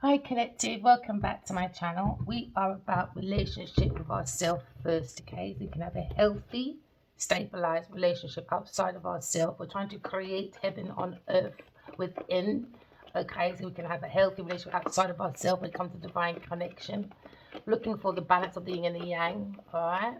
Hi Collective, welcome back to my channel. We are about relationship with ourselves first, okay? So we can have a healthy, stabilized relationship outside of ourselves. We're trying to create heaven on earth within, okay? So we can have a healthy relationship outside of ourselves when it comes to divine connection. Looking for the balance of the yin and the yang, all right?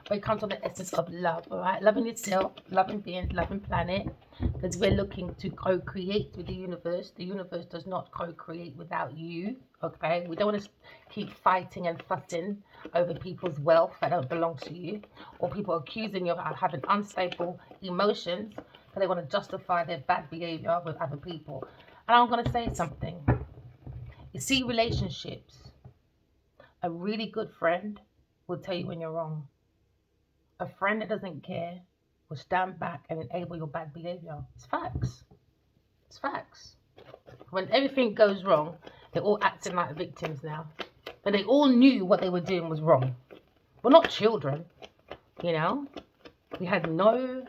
But it comes from the essence of love, all right? Loving yourself, loving being, loving planet, because we're looking to co-create with the universe. The universe does not co-create without you, okay? We don't want to keep fighting and fussing over people's wealth that don't belong to you, or people accusing you of having unstable emotions because they want to justify their bad behavior with other people. And I'm going to say something. You see, relationships, a really good friend will tell you when you're wrong. A friend that doesn't care will stand back and enable your bad behavior. It's facts. It's facts. When everything goes wrong, they're all acting like victims now. But they all knew what they were doing was wrong. We're not children, you know. We had no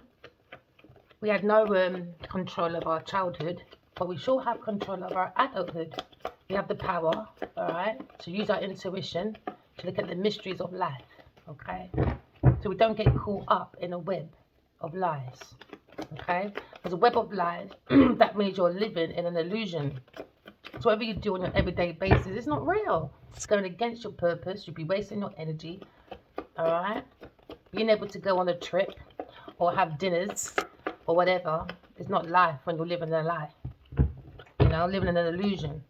control of our childhood, but we sure have control of our adulthood. We have the power, all right, to use our intuition to look at the mysteries of life, okay? So we don't get caught up in a web of lies, okay? There's a web of lies. That means you're living in an illusion. So whatever you do on your everyday basis, it's not real. It's going against your purpose. You'll be wasting your energy, all right? Being able to go on a trip or have dinners or whatever is not life when you're living a lie, you know, living in an illusion,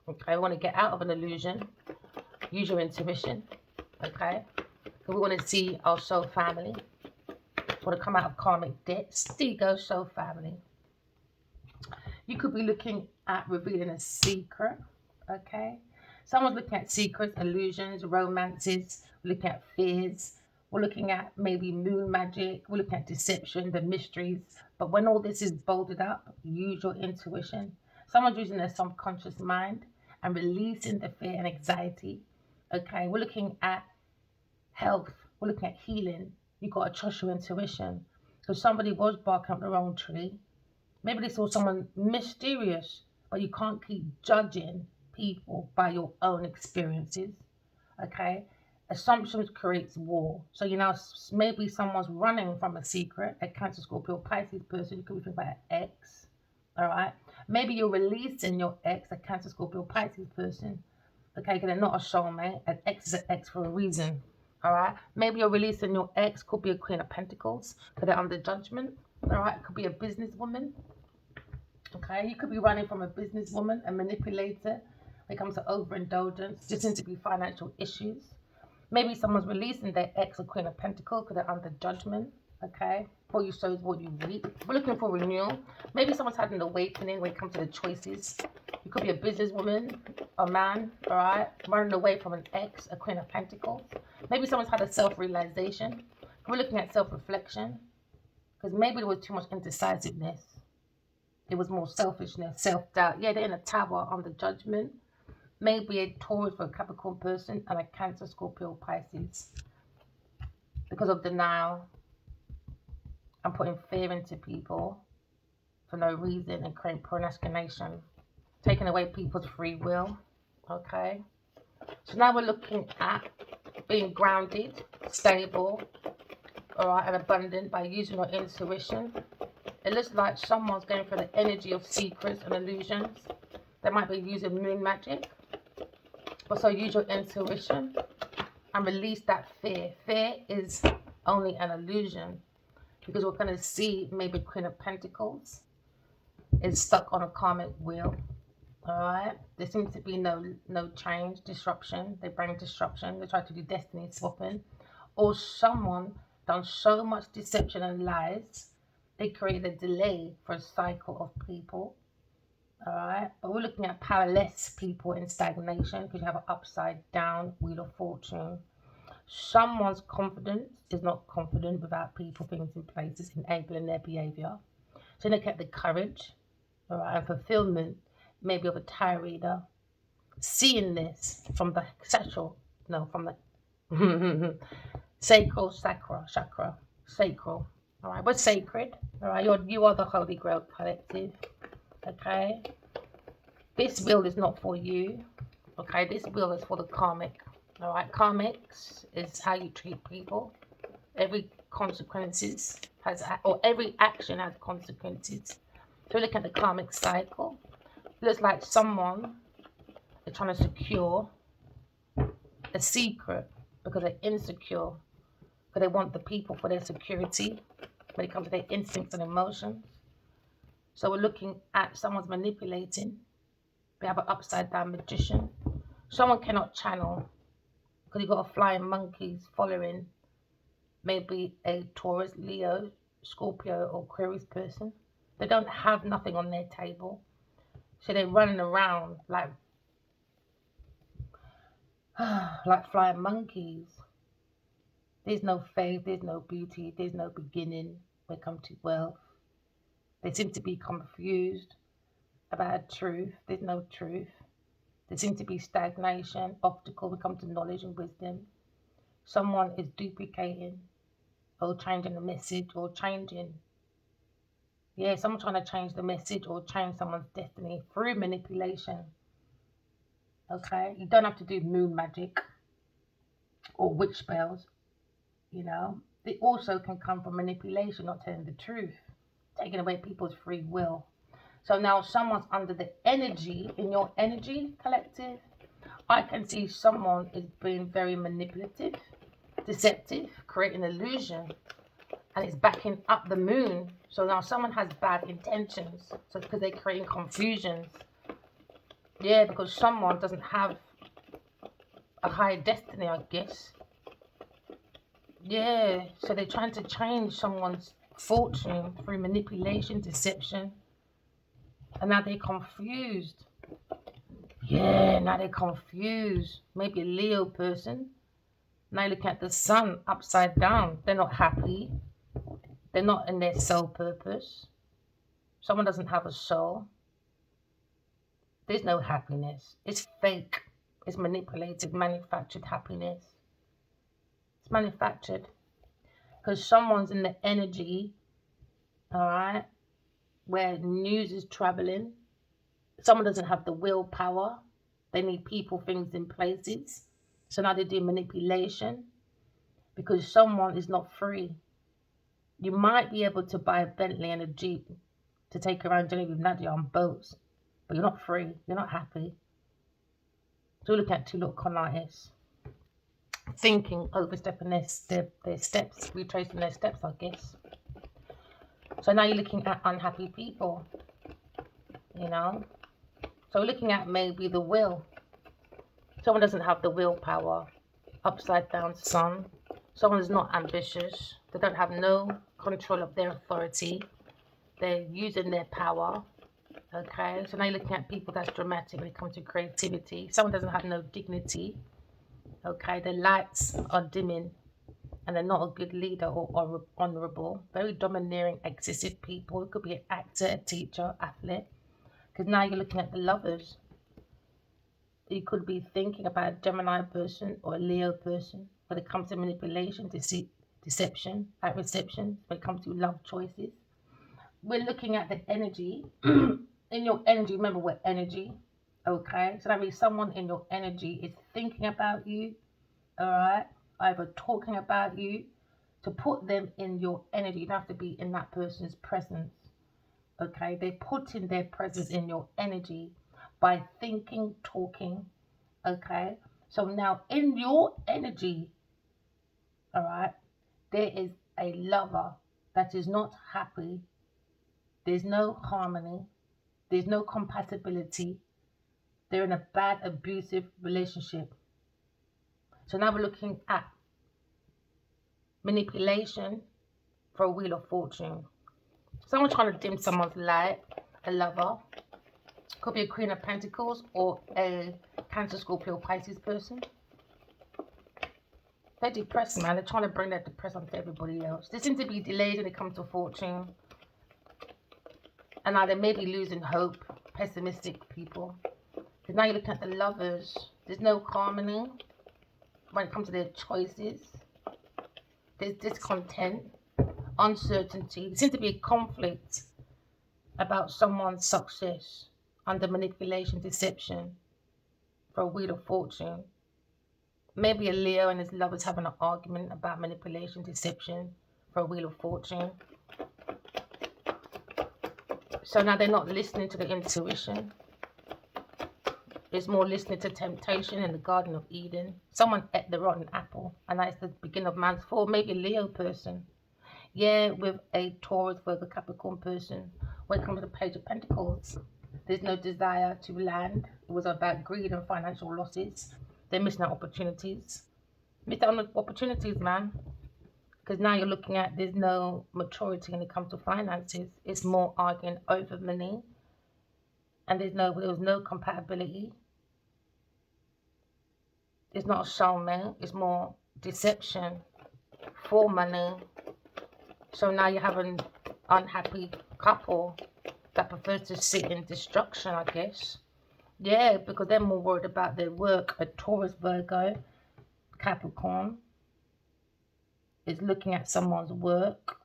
okay? We want to get out of an illusion, use your intuition, okay? We want to see our soul family. We want to come out of karmic debt. Stigo soul family. You could be looking at revealing a secret. Okay. Someone's looking at secrets, illusions, romances. We're looking at fears. We're looking at maybe moon magic. We're looking at deception, the mysteries. But when all this is bolded up, use your intuition. Someone's using their subconscious mind and releasing the fear and anxiety. Okay. We're looking at health. We're looking at healing. You got to trust your intuition. Because somebody was barking up the wrong tree. Maybe they saw someone mysterious, but you can't keep judging people by your own experiences. Okay? Assumptions creates war. So you know maybe someone's running from a secret, a Cancer, Scorpio, Pisces person. You could be thinking about an ex. All right? Maybe you're releasing your ex, a Cancer, Scorpio, Pisces person. Okay, because they're not a soulmate. An ex is an ex for a reason. All right. Maybe you're releasing your ex. Could be a Queen of Pentacles because they're under judgment. All right. Could be a businesswoman. Okay. You could be running from a businesswoman, a manipulator. When it comes to overindulgence, just seems to be financial issues. Maybe someone's releasing their ex or Queen of Pentacles because they're under judgment. Okay. What you sow is what you reap. We're looking for renewal. Maybe someone's had an awakening when it comes to the choices. You could be a businesswoman, a man, all right, running away from an ex, a Queen of Pentacles. Maybe someone's had a self-realization. We're looking at self-reflection because maybe there was too much indecisiveness. It was more selfishness, self-doubt. Yeah, they're in a tower under judgment. Maybe a Taurus for a Capricorn person and a Cancer, Scorpio, Pisces. Because of denial and putting fear into people for no reason and creating procrastination. Taking away people's free will. Okay. So now we're looking at being grounded, stable, all right, and abundant by using your intuition. It looks like someone's going for the energy of secrets and illusions. They might be using moon magic. But so use your intuition and release that fear. Fear is only an illusion because we're going to see maybe Queen of Pentacles is stuck on a karmic wheel. All right. There seems to be no change, disruption. They bring disruption. They try to do destiny swapping. Or someone done so much deception and lies, they create a delay for a cycle of people. All right. But we're looking at powerless people in stagnation because you have an upside down wheel of fortune. Someone's confidence is not confident without people, things in places enabling their behavior. So look at the courage, all right, and fulfillment maybe of a tarot reader, seeing this from the from the sacral chakra, sacral. All right, we're sacred. All right, you are the Holy Grail collective. Okay, This wheel is not for you. Okay, this wheel is for the karmic. All right, karmics is how you treat people. Every consequences has, or every action has consequences. So look at the karmic cycle. It looks like someone is trying to secure a secret because they're insecure, because they want the people for their security when it comes to their instincts and emotions. So we're looking at someone's manipulating. We have an upside down magician. Someone cannot channel because you've got a flying monkeys following maybe a Taurus, Leo, Scorpio, or Aquarius person. They don't have nothing on their table. So they're running around like like flying monkeys. There's no faith, there's no beauty, there's no beginning when it comes to wealth. They seem to be confused about truth. There's no truth. There seems to be stagnation, obstacle when it comes to knowledge and wisdom. Someone is duplicating or changing the message or changing. Yeah, someone trying to change the message or change someone's destiny through manipulation. Okay, you don't have to do moon magic or witch spells. You know, it also can come from manipulation, not telling the truth, taking away people's free will. So now someone's under the energy, in your energy collective, I can see someone is being very manipulative, deceptive, creating illusion, and it's backing up the moon. So now someone has bad intentions. So because they're creating confusions. Yeah, because someone doesn't have a higher destiny, I guess. Yeah, so they're trying to change someone's fortune through manipulation, deception, and now they're confused. Yeah, now they're confused. Maybe a Leo person. Now look at the sun upside down. They're not happy. They're not in their soul purpose. Someone doesn't have a soul. There's no happiness. It's fake. It's manipulated, manufactured happiness. It's manufactured. Because someone's in the energy, all right, where news is traveling. Someone doesn't have the willpower. They need people, things, and places. So now they do manipulation because someone is not free. You might be able to buy a Bentley and a Jeep to take around Johnny with Nadia on boats, but you're not free. You're not happy. So look at two little con artists thinking, overstepping their steps, retracing their steps, I guess. So now you're looking at unhappy people, you know. So we're looking at maybe the will. Someone doesn't have the willpower. Upside down sun. Someone is not ambitious. They don't have no control of their authority. They're using their power. Okay, so now you're looking at people that's dramatic when it comes to creativity. Someone doesn't have no dignity. Okay, their lights are dimming and they're not a good leader or honorable. Very domineering, excessive people. It could be an actor, a teacher, athlete. Because now you're looking at the lovers. You could be thinking about a Gemini person or a Leo person when it comes to manipulation, deception, at reception, when it comes to love choices. We're looking at the energy. In your energy, remember we're energy. Okay, so that means someone in your energy is thinking about you, all right, either talking about you. To put them in your energy, you don't have to be in that person's presence. Okay, they're putting their presence in your energy by thinking, talking. Okay, so now in your energy, all right, there is a lover that is not happy. There's no harmony. There's no compatibility. They're in a bad, abusive relationship. So now we're looking at manipulation for a wheel of fortune. Someone trying to dim someone's light, a lover. Could be a Queen of Pentacles or a Cancer, Scorpio, Pisces person. They're depressed, man. They're trying to bring that depression onto everybody else. They seem to be delayed when it comes to fortune. And now they may be losing hope. Pessimistic people. Because now you're looking at the lovers. There's no harmony when it comes to their choices. There's discontent, uncertainty. There seems to be a conflict about someone's success. under manipulation, deception for a Wheel of Fortune. Maybe a Leo and his lovers having an argument about manipulation, deception for a Wheel of Fortune. So now they're not listening to the intuition. It's more listening to temptation in the Garden of Eden. Someone ate the rotten apple, and that's the beginning of man's fall. Maybe a Leo person. Yeah, with a Taurus, Virgo, Capricorn person. When it comes to the Page of Pentacles, there's no desire to land. It was about greed and financial losses. They're missing out opportunities. Missed out on opportunities, man. Because now you're looking at there's no maturity when it comes to finances. It's more arguing over money. And there was no compatibility. It's not a soulmate. It's more deception for money. So now you have an unhappy couple that prefers to sit in destruction, I guess. Yeah, because they're more worried about their work. A Taurus, Virgo, Capricorn is looking at someone's work,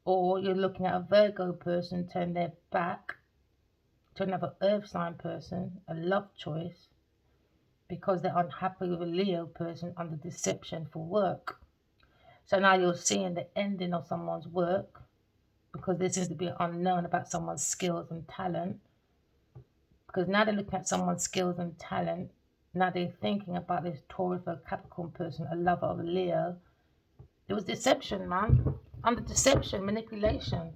or you're looking at a Virgo person turn their back to another earth sign person, a love choice, because they're unhappy with a Leo person under deception for work. So now you're seeing the ending of someone's work because there seems to be an unknown about someone's skills and talent. Because now they're looking at someone's skills and talent. Now they're thinking about this Taurus or Capricorn person, a lover of a Leo. It was deception, man. Under deception, manipulation.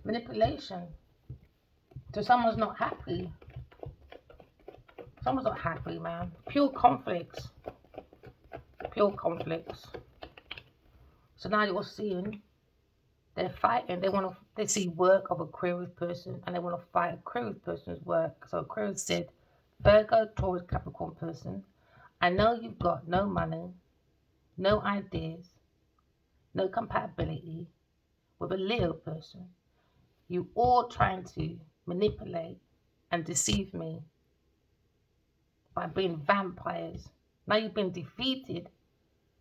Manipulation. So someone's not happy. Someone's not happy, man. Pure conflicts. Pure conflicts. So now you're seeing they're fighting. They see work of a Aquarius person and they want to fight Aquarius person's work. So Aquarius said, Virgo, Taurus, Capricorn person, I know you've got no money, no ideas, no compatibility with a Leo person. You all trying to manipulate and deceive me by being vampires. Now you've been defeated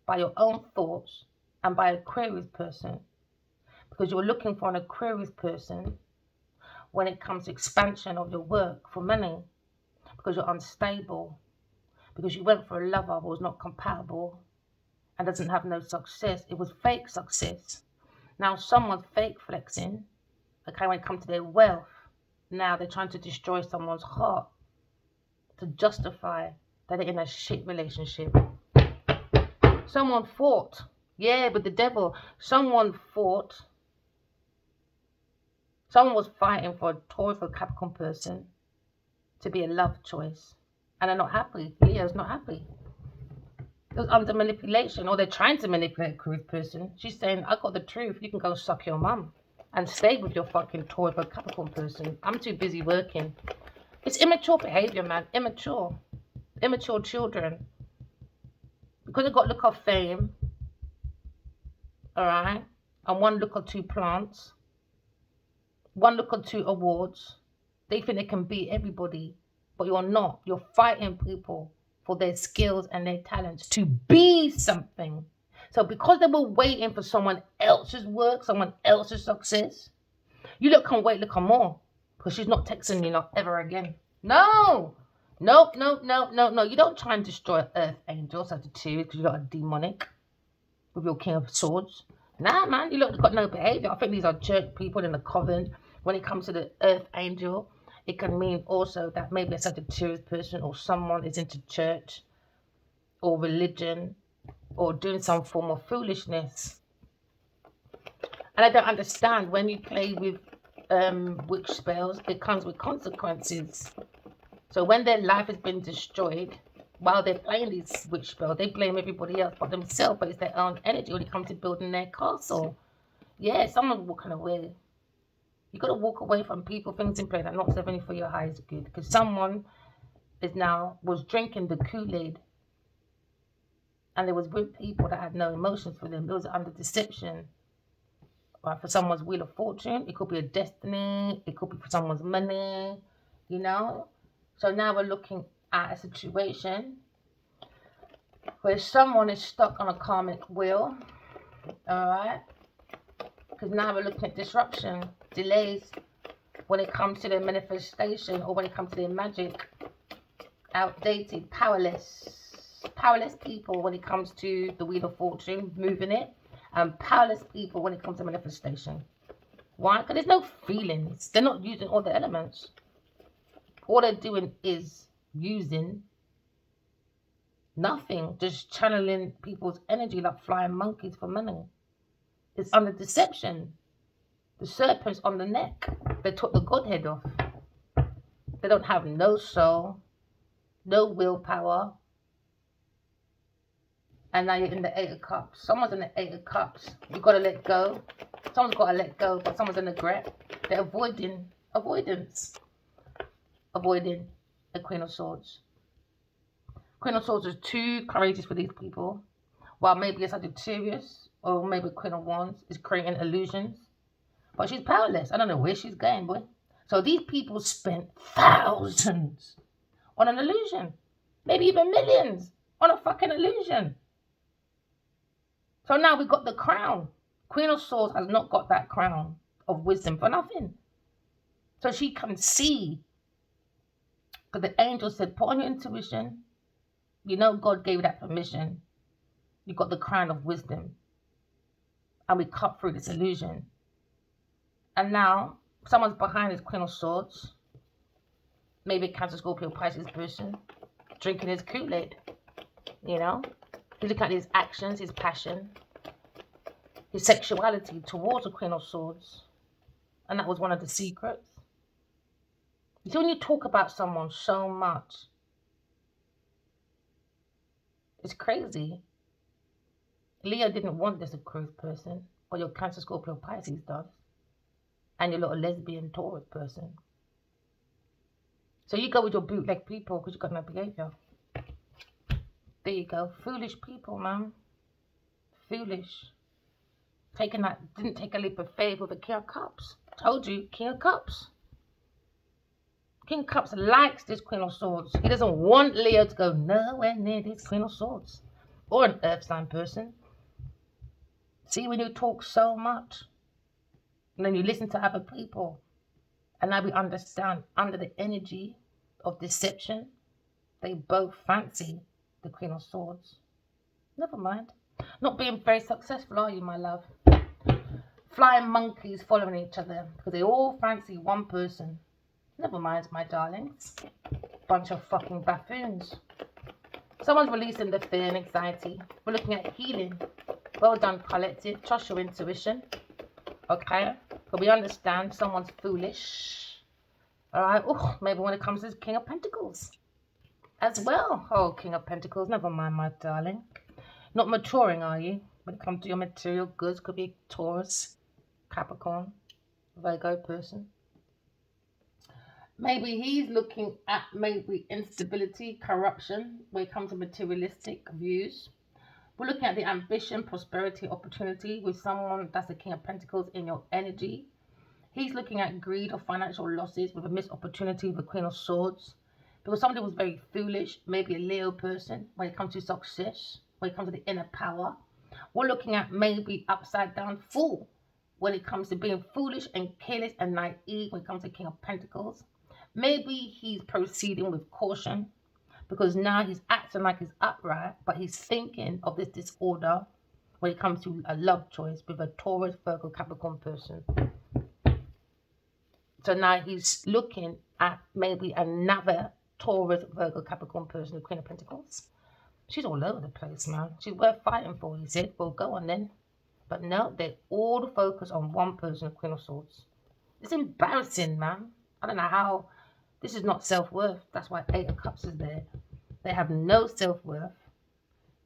by your own thoughts and by Aquarius person, because you're looking for an Aquarius person when it comes to expansion of your work for money, because you're unstable, because you went for a lover who was not compatible and doesn't have no success. It was fake success. Now someone's fake flexing, okay, when it comes to their wealth. Now they're trying to destroy someone's heart to justify that they're in a shit relationship. Someone fought, yeah, with the devil. Someone fought. Someone was fighting for a Taurus or Capricorn person to be a love choice. And they're not happy. Leo's not happy. It was under manipulation, or they're trying to manipulate a Aquarius person. She's saying, I got the truth. You can go suck your mum and stay with your fucking Taurus or Capricorn person. I'm too busy working. It's immature behavior, man. Immature. Immature children. Because they got look of fame, all right, and one look or two plants, one look or two awards, they think they can beat everybody, but you're not. You're fighting people for their skills and their talents to be something. So because they were waiting for someone else's work, someone else's success, you can't wait, look on more, because she's not texting you not ever again. No. Nope. You don't try and destroy Earth Angel, Sagittarius, because you got a demonic with your King of Swords. Nah, man, you got no behavior. I think these are church people in the covenant. When it comes to the Earth Angel, it can mean also that maybe a Sagittarius person or someone is into church or religion or doing some form of foolishness. And I don't understand, when you play with witch spells, it comes with consequences. So when their life has been destroyed while they're playing these witch spells, they blame everybody else but themselves, but it's their own energy when it comes to building their castle. Yeah, someone's walking away. You got to walk away from people, things in play that not serving you for your highest good. Because someone was drinking the Kool-Aid and they was with people that had no emotions for them. It was under deception. Right, for someone's Wheel of Fortune, it could be a destiny, it could be for someone's money, you know. So now we're looking at a situation where someone is stuck on a karmic wheel, all right? Because now we're looking at disruption, delays. when it comes to their manifestation or when it comes to their magic. Outdated, powerless people when it comes to the Wheel of Fortune, moving it, and powerless people when it comes to manifestation. Why? Because there's no feelings. They're not using all the elements. All they're doing is using nothing, just channeling people's energy like flying monkeys for money. It's under deception. The serpent's on the neck. They took the Godhead off. They don't have no soul, no willpower. And now you're in the Eight of Cups. Someone's in the Eight of Cups. You've got to let go. Someone's got to let go, but someone's in regret. They're avoiding the Queen of Swords. Queen of Swords is too courageous for these people. While maybe a Sagittarius or maybe Queen of Wands is creating illusions. But she's powerless. I don't know where she's going, boy. So these people spent thousands on an illusion. Maybe even millions on a fucking illusion. So now we've got the crown. Queen of Swords has not got that crown of wisdom for nothing. So she can see. Because the angel said, put on your intuition. You know God gave you that permission. You got the crown of wisdom. And we cut through this illusion. And now, someone's behind this Queen of Swords. Maybe a Cancer, Scorpio, Pisces person. Drinking his Kool-Aid. You know? He's looking at his actions, his passion. His sexuality towards the Queen of Swords. And that was one of the secrets. You see, when you talk about someone so much, it's crazy. Leo didn't want this Aquarius person, but your Cancer, Scorpio, Pisces does. And your little lesbian Taurus person. So you go with your bootleg people because you've got no behaviour. There you go. Foolish people, man. Foolish. Didn't take a leap of faith with the King of Cups. Told you, King of Cups. King of Cups likes this Queen of Swords. He doesn't want Leo to go nowhere near this Queen of Swords. Or an earth sign person. See, when you talk so much, and then you listen to other people, and now we understand under the energy of deception, they both fancy the Queen of Swords. Never mind. Not being very successful, are you, my love? Flying monkeys following each other because they all fancy one person. Never mind, my darlings. Bunch of fucking buffoons. Someone's releasing the fear and anxiety. We're looking at healing. Well done, collective. Trust your intuition. Okay? But we understand someone's foolish. Alright? Oh, maybe when it comes to this King of Pentacles. As well. Oh, King of Pentacles. Never mind, my darling. Not maturing, are you? When it comes to your material goods. Could be Taurus, Capricorn, Virgo person. Maybe he's looking at maybe instability, corruption, when it comes to materialistic views. We're looking at the ambition, prosperity, opportunity with someone that's the King of Pentacles in your energy. He's looking at greed or financial losses with a missed opportunity with the Queen of Swords. Because somebody was very foolish, maybe a Leo person, when it comes to success, when it comes to the inner power. We're looking at maybe upside down fool when it comes to being foolish and careless and naive when it comes to King of Pentacles. Maybe he's proceeding with caution because now he's acting like he's upright, but he's thinking of this disorder when it comes to a love choice with a Taurus, Virgo, Capricorn person. So now he's looking at maybe another Taurus, Virgo, Capricorn person, the Queen of Pentacles. She's all over the place, man. She's worth fighting for, he said. Well, go on then. But no, they all focus on one person, the Queen of Swords. It's embarrassing, man. I don't know how. This is not self-worth. That's why Eight of Cups is there. They have no self-worth,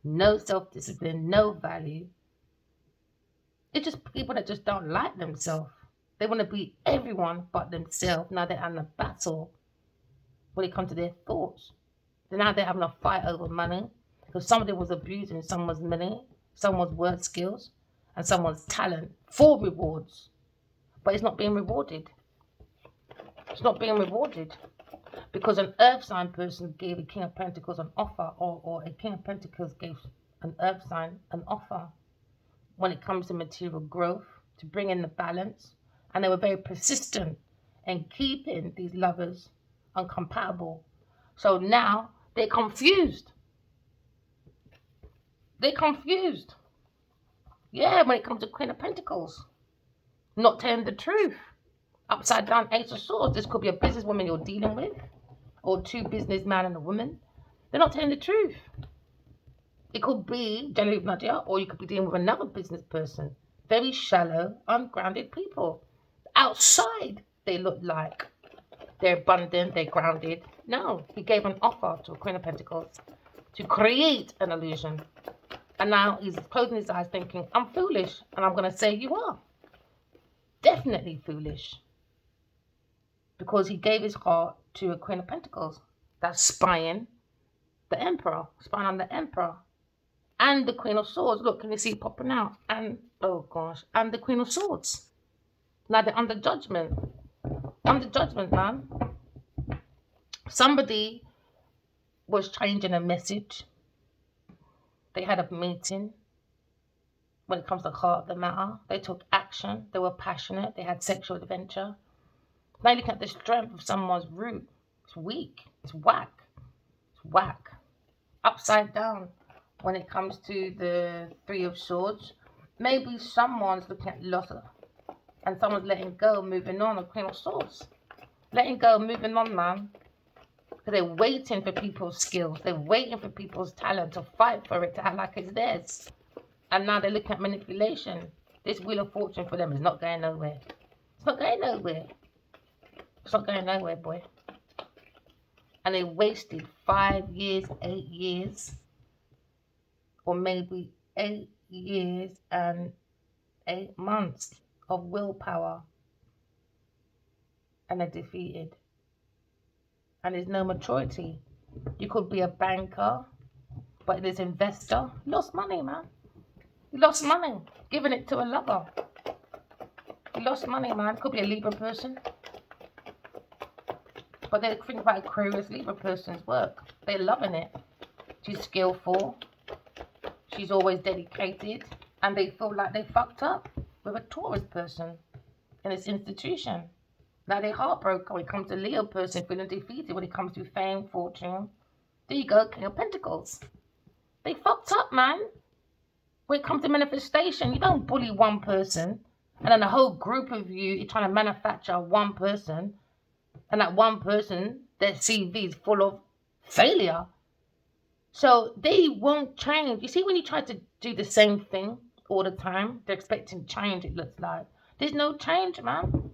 no self-discipline, no value. It's just people that just don't like themselves. They want to be everyone but themselves. Now they're in a battle when it comes to their thoughts. Now they're having a fight over money because somebody was abusing someone's money, someone's word skills, and someone's talent for rewards. But it's not being rewarded. It's not being rewarded because an earth sign person gave a King of Pentacles an offer, or a King of Pentacles gave an earth sign an offer when it comes to material growth to bring in the balance, and they were very persistent and keeping these lovers uncompatible. So now they're confused. They're confused. Yeah, when it comes to Queen of Pentacles. Not telling the truth. Upside down Ace of Swords. This could be a businesswoman you're dealing with. Or two businessmen and a woman. They're not telling the truth. It could be Genevieve Nadia, or you could be dealing with another business person. Very shallow, ungrounded people. Outside, they look like they're abundant, they're grounded. No, he gave an offer to a Queen of Pentacles to create an illusion. And now he's closing his eyes thinking, I'm foolish. And I'm going to say you are. Definitely foolish. Because he gave his heart to a Queen of Pentacles. That's spying the Emperor. Spying on the Emperor. And the Queen of Swords. Look, can you see it popping out? And, oh gosh, and the Queen of Swords. Now they're under judgment. Under judgment, man. Somebody was changing a message. They had a meeting. When it comes to the heart of the matter, they took action. They were passionate. They had sexual adventure. Now you look at the strength of someone's root. It's weak. It's whack. It's whack. Upside down. When it comes to the Three of Swords, maybe someone's looking at loss and someone's letting go, moving on. A Queen of Swords. Letting go, moving on, man. Because they're waiting for people's skills. They're waiting for people's talent to fight for it, to act like it's theirs. And now they're looking at manipulation. This Wheel of Fortune for them is not going nowhere. It's not going nowhere. It's not going nowhere, boy. And they wasted 5 years, 8 years, or maybe 8 years and 8 months of willpower. And they're defeated. And there's no maturity. You could be a banker, but this investor lost money, man. He lost money, giving it to a lover. He lost money, man. Could be a Libra person. But they think about Aquarius Libra person's work. They're loving it. She's skillful. She's always dedicated. And they feel like they fucked up with a Taurus person in this institution. Now they're heartbroken when it comes to Leo person feeling defeated when it comes to fame, fortune. There you go, King of Pentacles. They fucked up, man. When it comes to manifestation, you don't bully one person and then a whole group of you are trying to manufacture one person, and that one person, their CV is full of failure. So they won't change. You see, when you try to do the same thing all the time, they're expecting change, it looks like. There's no change, man.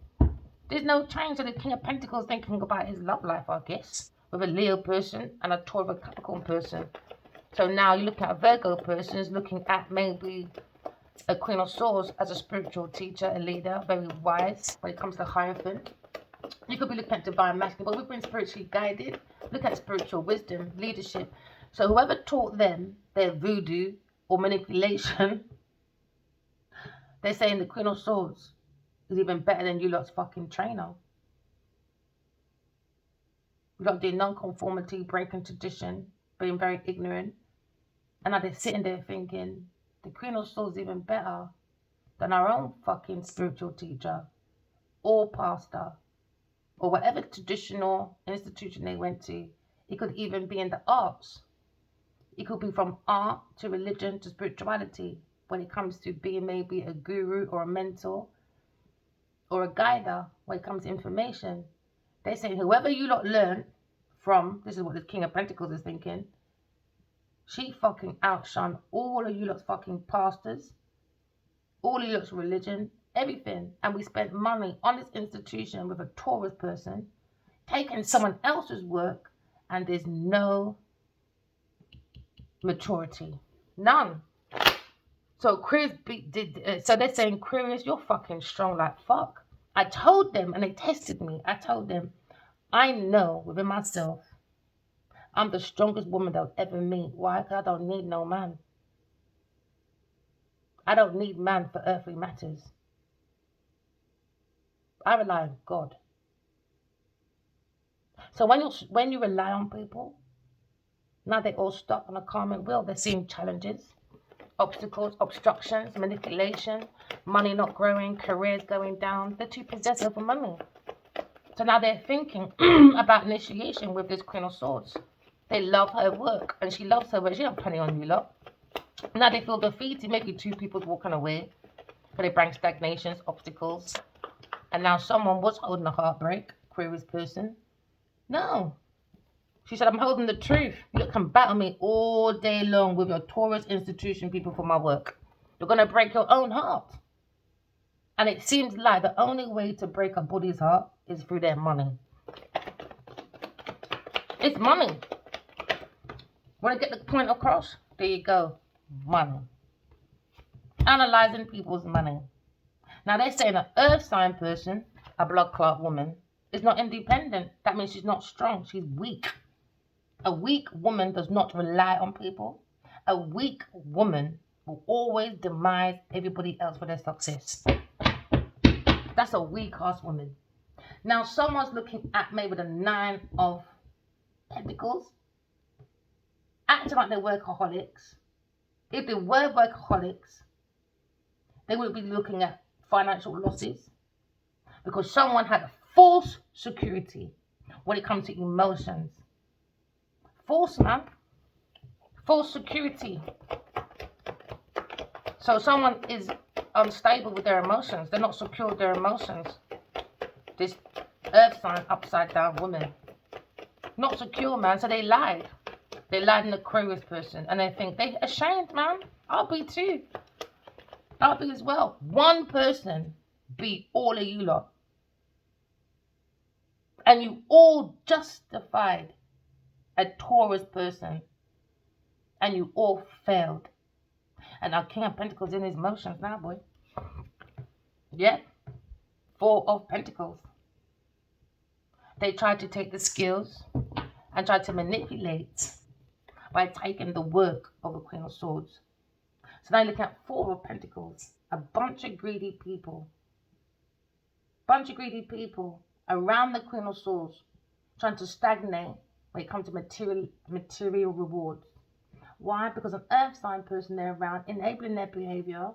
There's no change. So the King of Pentacles thinking about his love life, I guess, with a Leo person and a Taurus Capricorn person. So now you look at a Virgo person is looking at maybe a Queen of Swords as a spiritual teacher, a leader, very wise when it comes to Hierophant. You could be looking at divine masculine, but we've been spiritually guided. Look at spiritual wisdom, leadership. So whoever taught them their voodoo or manipulation, they're saying the Queen of Swords is even better than you lot's fucking trainer. You lot doing non-conformity, breaking tradition, being very ignorant. And now they're sitting there thinking, the Queen of Swords is even better than our own fucking spiritual teacher or pastor or whatever traditional institution they went to. It could even be in the arts. It could be from art to religion to spirituality when it comes to being maybe a guru or a mentor or a guider when it comes to information. They're saying whoever you lot learn from, this is what the King of Pentacles is thinking, she fucking outshone all of you lot's fucking pastors, all of you lot's religion, everything. And we spent money on this institution with a Taurus person, taking someone else's work, and there's no maturity. None. So so they're saying, Aquarius, you're fucking strong like fuck. I told them, and they tested me. I told them, I know within myself, I'm the strongest woman they'll ever meet. Why? Because I don't need no man. I don't need man for earthly matters. I rely on God. So when you rely on people, now they're all stuck on a karmic wheel. They're seeing challenges, obstacles, obstructions, manipulation, money not growing, careers going down. They're too possessive for money. So now they're thinking about initiation with this Queen of Swords. They love her work, and she loves her work. She don't have plenty on you lot. Now they feel defeated. Maybe two people walking away, but they bring stagnations, obstacles. And now someone was holding a heartbreak, Aquarius person. No. She said, I'm holding the truth. You can battle me all day long with your Taurus institution people for my work. You're going to break your own heart. And it seems like the only way to break a body's heart is through their money. It's money. Want to get the point across? There you go. Money. Analyzing people's money. Now they're saying an earth sign person, a blood clot woman, is not independent. That means she's not strong. She's weak. A weak woman does not rely on people. A weak woman will always demise everybody else for their success. That's a weak ass woman. Now someone's looking at maybe the 9 of Pentacles, acting like they're workaholics. If they were workaholics, they would be looking at financial losses because someone had false security when it comes to emotions. False, man. False security. So someone is unstable with their emotions. They're not secure with their emotions. This earth sign upside down woman. Not secure, man. So they lied. They lied in Aquarius person. And they think they're ashamed, man. I'll be too. I'll be as well. One person beat all of you lot. And you all justified a Taurus person. And you all failed. And our King of Pentacles in his motions now, boy. Yeah. 4 of Pentacles. They tried to take the skills and tried to manipulate by taking the work of the Queen of Swords. So now you look at 4 of Pentacles. A bunch of greedy people. Bunch of greedy people around the Queen of Swords trying to stagnate when it comes to material rewards. Why? Because an earth sign person they're around enabling their behaviour.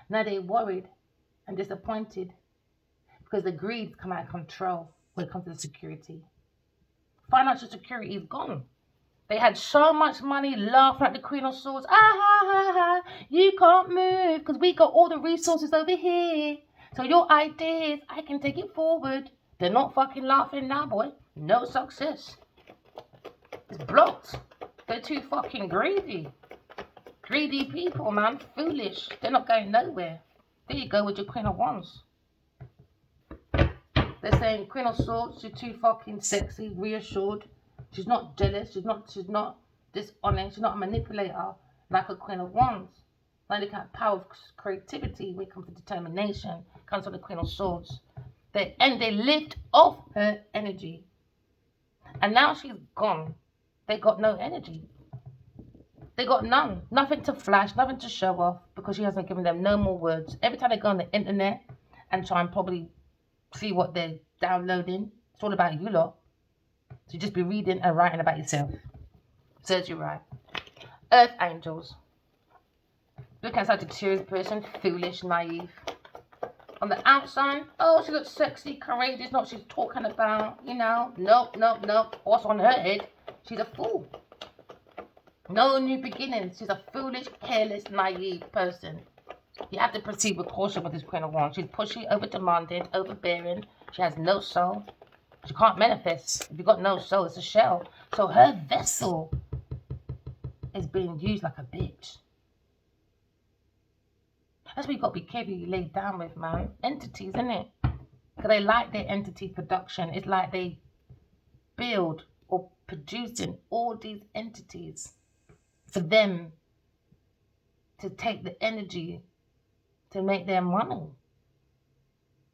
Now they're worried and disappointed because the greed's come out of control when it comes to security. Financial security is gone. They had so much money laughing at the Queen of Swords. Ah, ha, ha, ha. You can't move because we got all the resources over here. So your ideas, I can take it forward. They're not fucking laughing now, boy. No success. It's blocked. They're too fucking greedy. Greedy people, man. Foolish. They're not going nowhere. There you go with your Queen of Wands. They're saying Queen of Swords, she's too fucking sexy, reassured. She's not jealous. She's not dishonest. She's not a manipulator like a Queen of Wands. Like look at power of creativity when it comes to determination. It comes from the Queen of Swords. They lived off her energy. And now she's gone. They got no energy. They got none. Nothing to flash, nothing to show off because she hasn't given them no more words. Every time they go on the internet and try and probably see what they're downloading, it's all about you lot. So you just be reading and writing about yourself. Serves you right. Earth angels. Look at such a serious person, foolish, naive. On the outside, oh, she looks sexy, courageous, not what she's talking about, you know. Nope. What's on her head? She's a fool. No new beginnings. She's a foolish, careless, naive person. You have to proceed with caution with this Queen of Wands. She's pushy, over-demanding, overbearing. She has no soul. She can't manifest. If you've got no soul, it's a shell. So her vessel is being used like a bitch. That's why you've got to be careful you lay down with, man. Entities, isn't it? Because they like their entity production. It's like they build or producing all these entities for them to take the energy to make their money.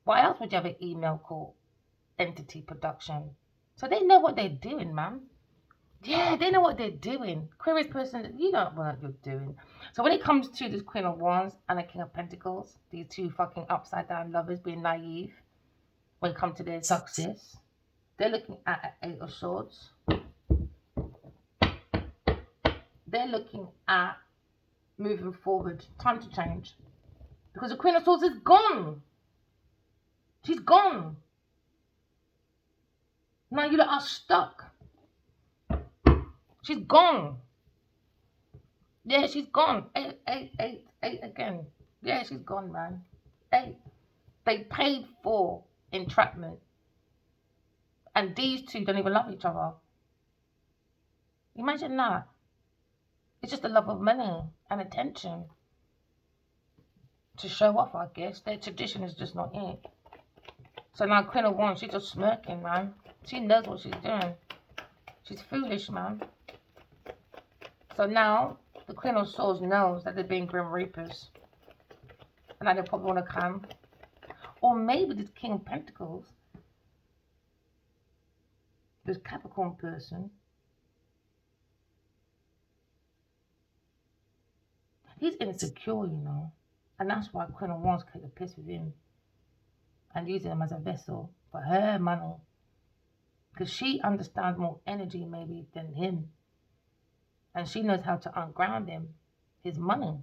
Why else would you have an email called entity production? So they know what they're doing, man. Yeah, they know what they're doing. Aquarius person, you don't know what you're doing. So when it comes to this Queen of Wands and the King of Pentacles, these two fucking upside down lovers being naive when it comes to their success, they're looking at an 8 of Swords. They're looking at moving forward. Time to change. Because the Queen of Swords is gone. She's gone. Now you lot are stuck. She's gone. Yeah, she's gone. Eight again. Yeah, she's gone, man. Eight. They paid for entrapment. And these two don't even love each other. Imagine that. It's just the love of money and attention. To show off, I guess. Their tradition is just not it. So now Queen of Wands, she's just smirking, man. She knows what she's doing. She's foolish, man. So now the Queen of Swords knows that they're being Grim Reapers. And that they probably want to come. Or maybe this King of Pentacles, this Capricorn person, he's insecure, you know. And that's why Queen of Wands take the piss with him and using him as a vessel for her money. Because she understands more energy maybe than him. And she knows how to unground him, his money.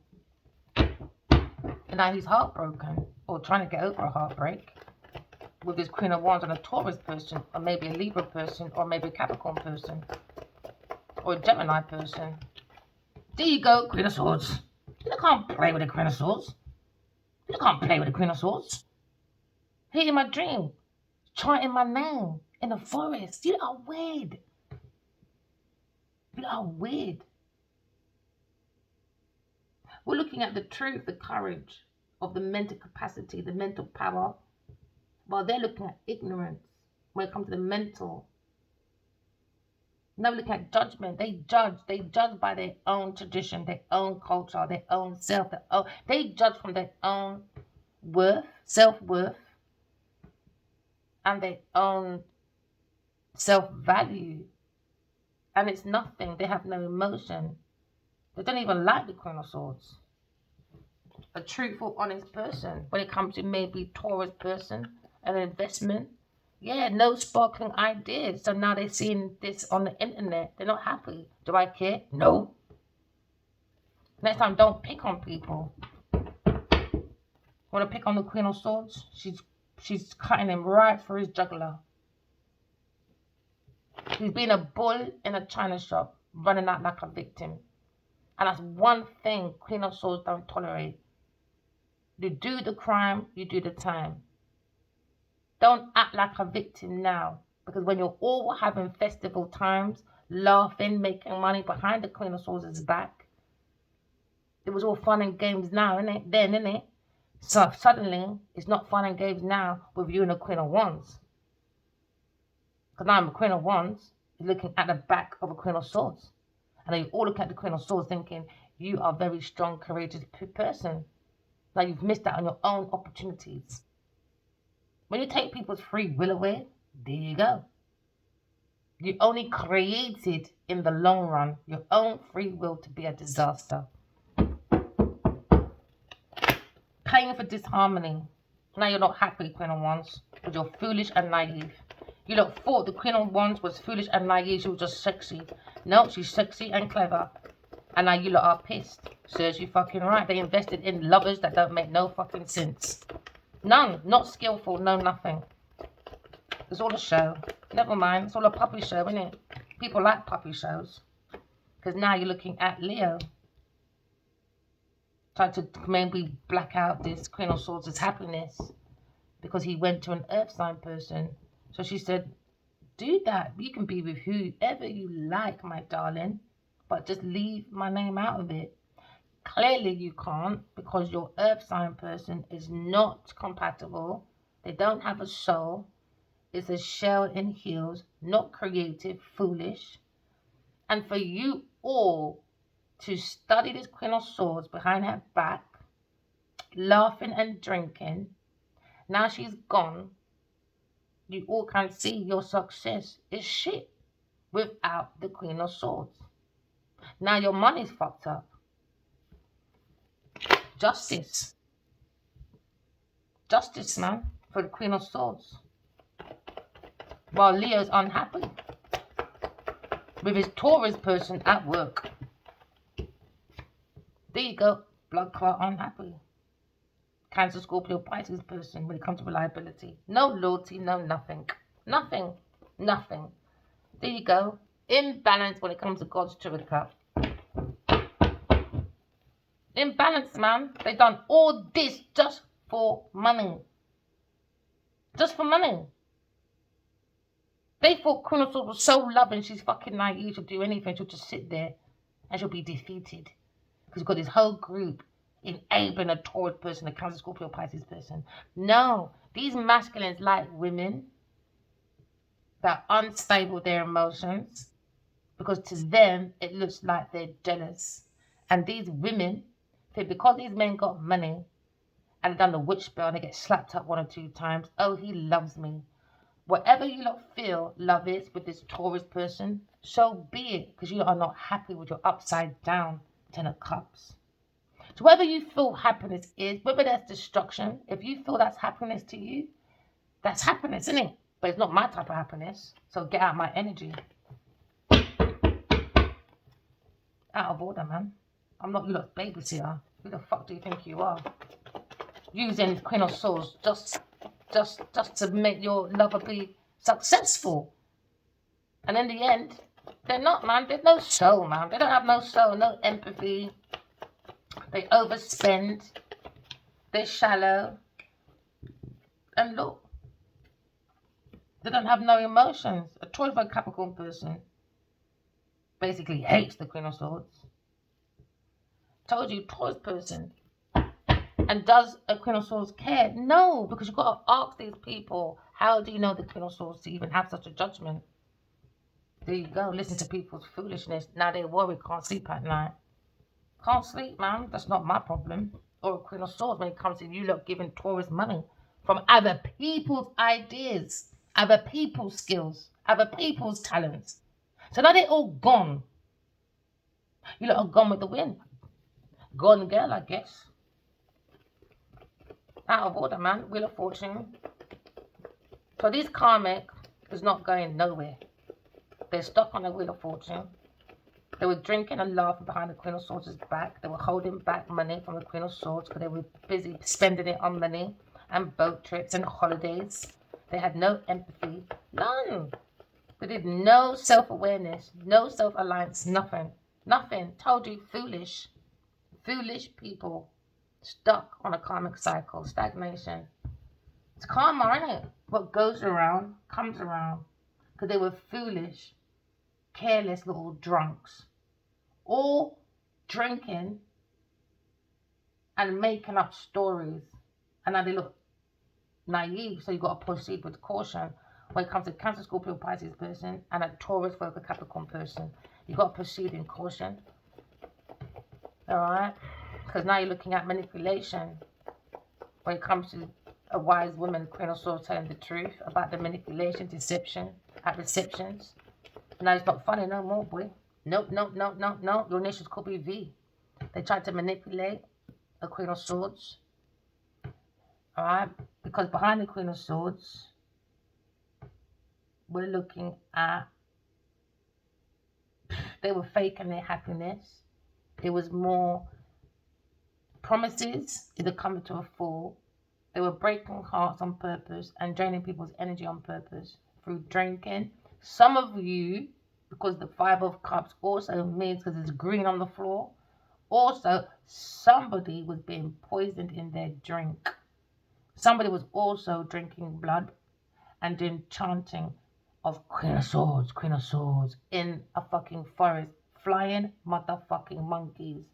And now he's heartbroken, or trying to get over a heartbreak, with his Queen of Wands and a Taurus person, or maybe a Libra person, or maybe a Capricorn person, or a Gemini person. There you go, Queen of Swords. You can't play with the Queen of Swords. You can't play with the Queen of Swords. Here in my dream, chanting my name in the forest. You are weird. You are weird. We're looking at the truth, the courage of the mental capacity, the mental power, while they're looking at ignorance when it comes to the mental. Now we look at judgment. They judge by their own tradition, their own culture, their own self. They judge from their own worth, self-worth, and their own self-value. And it's nothing. They have no emotion. They don't even like the Queen of Swords. A truthful, honest person. When it comes to maybe Taurus person, an investment. Yeah, no sparkling ideas. So now they're seeing this on the internet. They're not happy. Do I care? No. Next time, don't pick on people. Want to pick on the Queen of Swords? She's cutting him right for his jugular. He's being a bull in a china shop, running out like a victim. And that's one thing Queen of Swords don't tolerate. You do the crime, you do the time. Don't act like a victim now. Because when you're all having festival times, laughing, making money behind the Queen of Swords' back, it was all fun and games now, innit? Then, innit? So suddenly, it's not fun and games now with you and the Queen of Wands. Because now I'm a Queen of Wands, you're looking at the back of a Queen of Swords. And then you all look at the Queen of Swords thinking, you are a very strong, courageous person. Now you've missed out on your own opportunities. When you take people's free will away, there you go. You only created in the long run your own free will to be a disaster. Paying for disharmony. Now you're not happy, Queen of Wands, because you're foolish and naive. You lot thought the Queen of Wands was foolish and naive, she was just sexy. No, she's sexy and clever. And now you lot are pissed. Serves you fucking right. They invested in lovers that don't make no fucking sense. None. Not skillful, no nothing. It's all a show. Never mind. It's all a puppy show, isn't it? People like puppy shows. Because now you're looking at Leo. Tried to maybe black out this Queen of Swords' happiness. Because he went to an earth sign person. So she said, do that. You can be with whoever you like, my darling. But just leave my name out of it. Clearly you can't, because your earth sign person is not compatible. They don't have a soul. It's a shell in heels, not creative, foolish. And for you all to study this Queen of Swords behind her back, laughing and drinking, now she's gone, you all can see your success is shit without the Queen of Swords. Now your money's fucked up. Justice. Justice, man, for the Queen of Swords. While Leo's unhappy with his Taurus person at work. There you go. Blood clot unhappy. Cancer, Scorpio, Pisces person when it comes to reliability. No loyalty, no nothing. Nothing. Nothing. There you go. Imbalance when it comes to God's Tour Cup. Imbalance, man. They done all this just for money. Just for money. They thought Queen of Swords was so loving, she's fucking naive, she'll do anything, she'll just sit there and she'll be defeated. Because you've got this whole group enabling a Taurus person, a Cancer, Scorpio, Pisces person. No, these masculines like women that are unstable with their emotions, because to them it looks like they're jealous. And these women think because these men got money and have done the witch spell and they get slapped up 1 or 2 times, oh, he loves me. Whatever you lot feel love is with this Taurus person, so be it, because you are not happy with your upside down 10 of Cups. So whatever you feel happiness is, whether that's destruction, if you feel that's happiness to you, that's happiness, isn't it? But it's not my type of happiness, so get out my energy. Out of order, man. I'm not your lot's babysitter. Who the fuck do you think you are? Using Queen of Swords just to make your lover be successful. And in the end, they're not, man. There's no soul, man. They don't have no soul, no empathy. They overspend. They're shallow. And look, they don't have no emotions. A Taurus or Capricorn person basically hates the Queen of Swords. Told you, Taurus person. And does a Queen of Swords care? No, because you've got to ask these people, how do you know the Queen of Swords to even have such a judgment? There you go, listen to people's foolishness. Now they worry, can't sleep at night. Can't sleep, man. That's not my problem. Or a Queen of Swords when it comes to you lot giving Taurus money from other people's ideas, other people's skills, other people's talents. So now they're all gone. You lot are gone with the wind. Gone girl, I guess. Out of order, man. Wheel of Fortune. So this karmic is not going nowhere. They're stuck on the Wheel of Fortune. They were drinking and laughing behind the Queen of Swords' back. They were holding back money from the Queen of Swords because they were busy spending it on money and boat trips and holidays. They had no empathy. None. They did no self-awareness, no self-alliance, nothing. Nothing. Told you, foolish. Foolish people. Stuck on a karmic cycle, stagnation. It's karma, isn't it? What goes around comes around. Because they were foolish, careless little drunks. All drinking and making up stories. And now they look naive, so you've got to proceed with caution. When it comes to Cancer, Scorpio, Pisces person and a Taurus, Virgo, Capricorn person, you've got to proceed in caution. Alright? Because now you're looking at manipulation when it comes to a wise woman, Queen of Swords, telling the truth about the manipulation, deception at receptions. Now it's not funny no more, boy. Nope. Your initials could be V. They tried to manipulate a Queen of Swords. Alright? Because behind the Queen of Swords, we're looking at, they were faking their happiness. It was more promises either coming to a fall. They were breaking hearts on purpose and draining people's energy on purpose through drinking. Some of you, because the 5 of Cups also means, because it's green on the floor, also somebody was being poisoned in their drink. Somebody was also drinking blood and doing chanting of Queen of Swords in a fucking forest. Flying motherfucking monkeys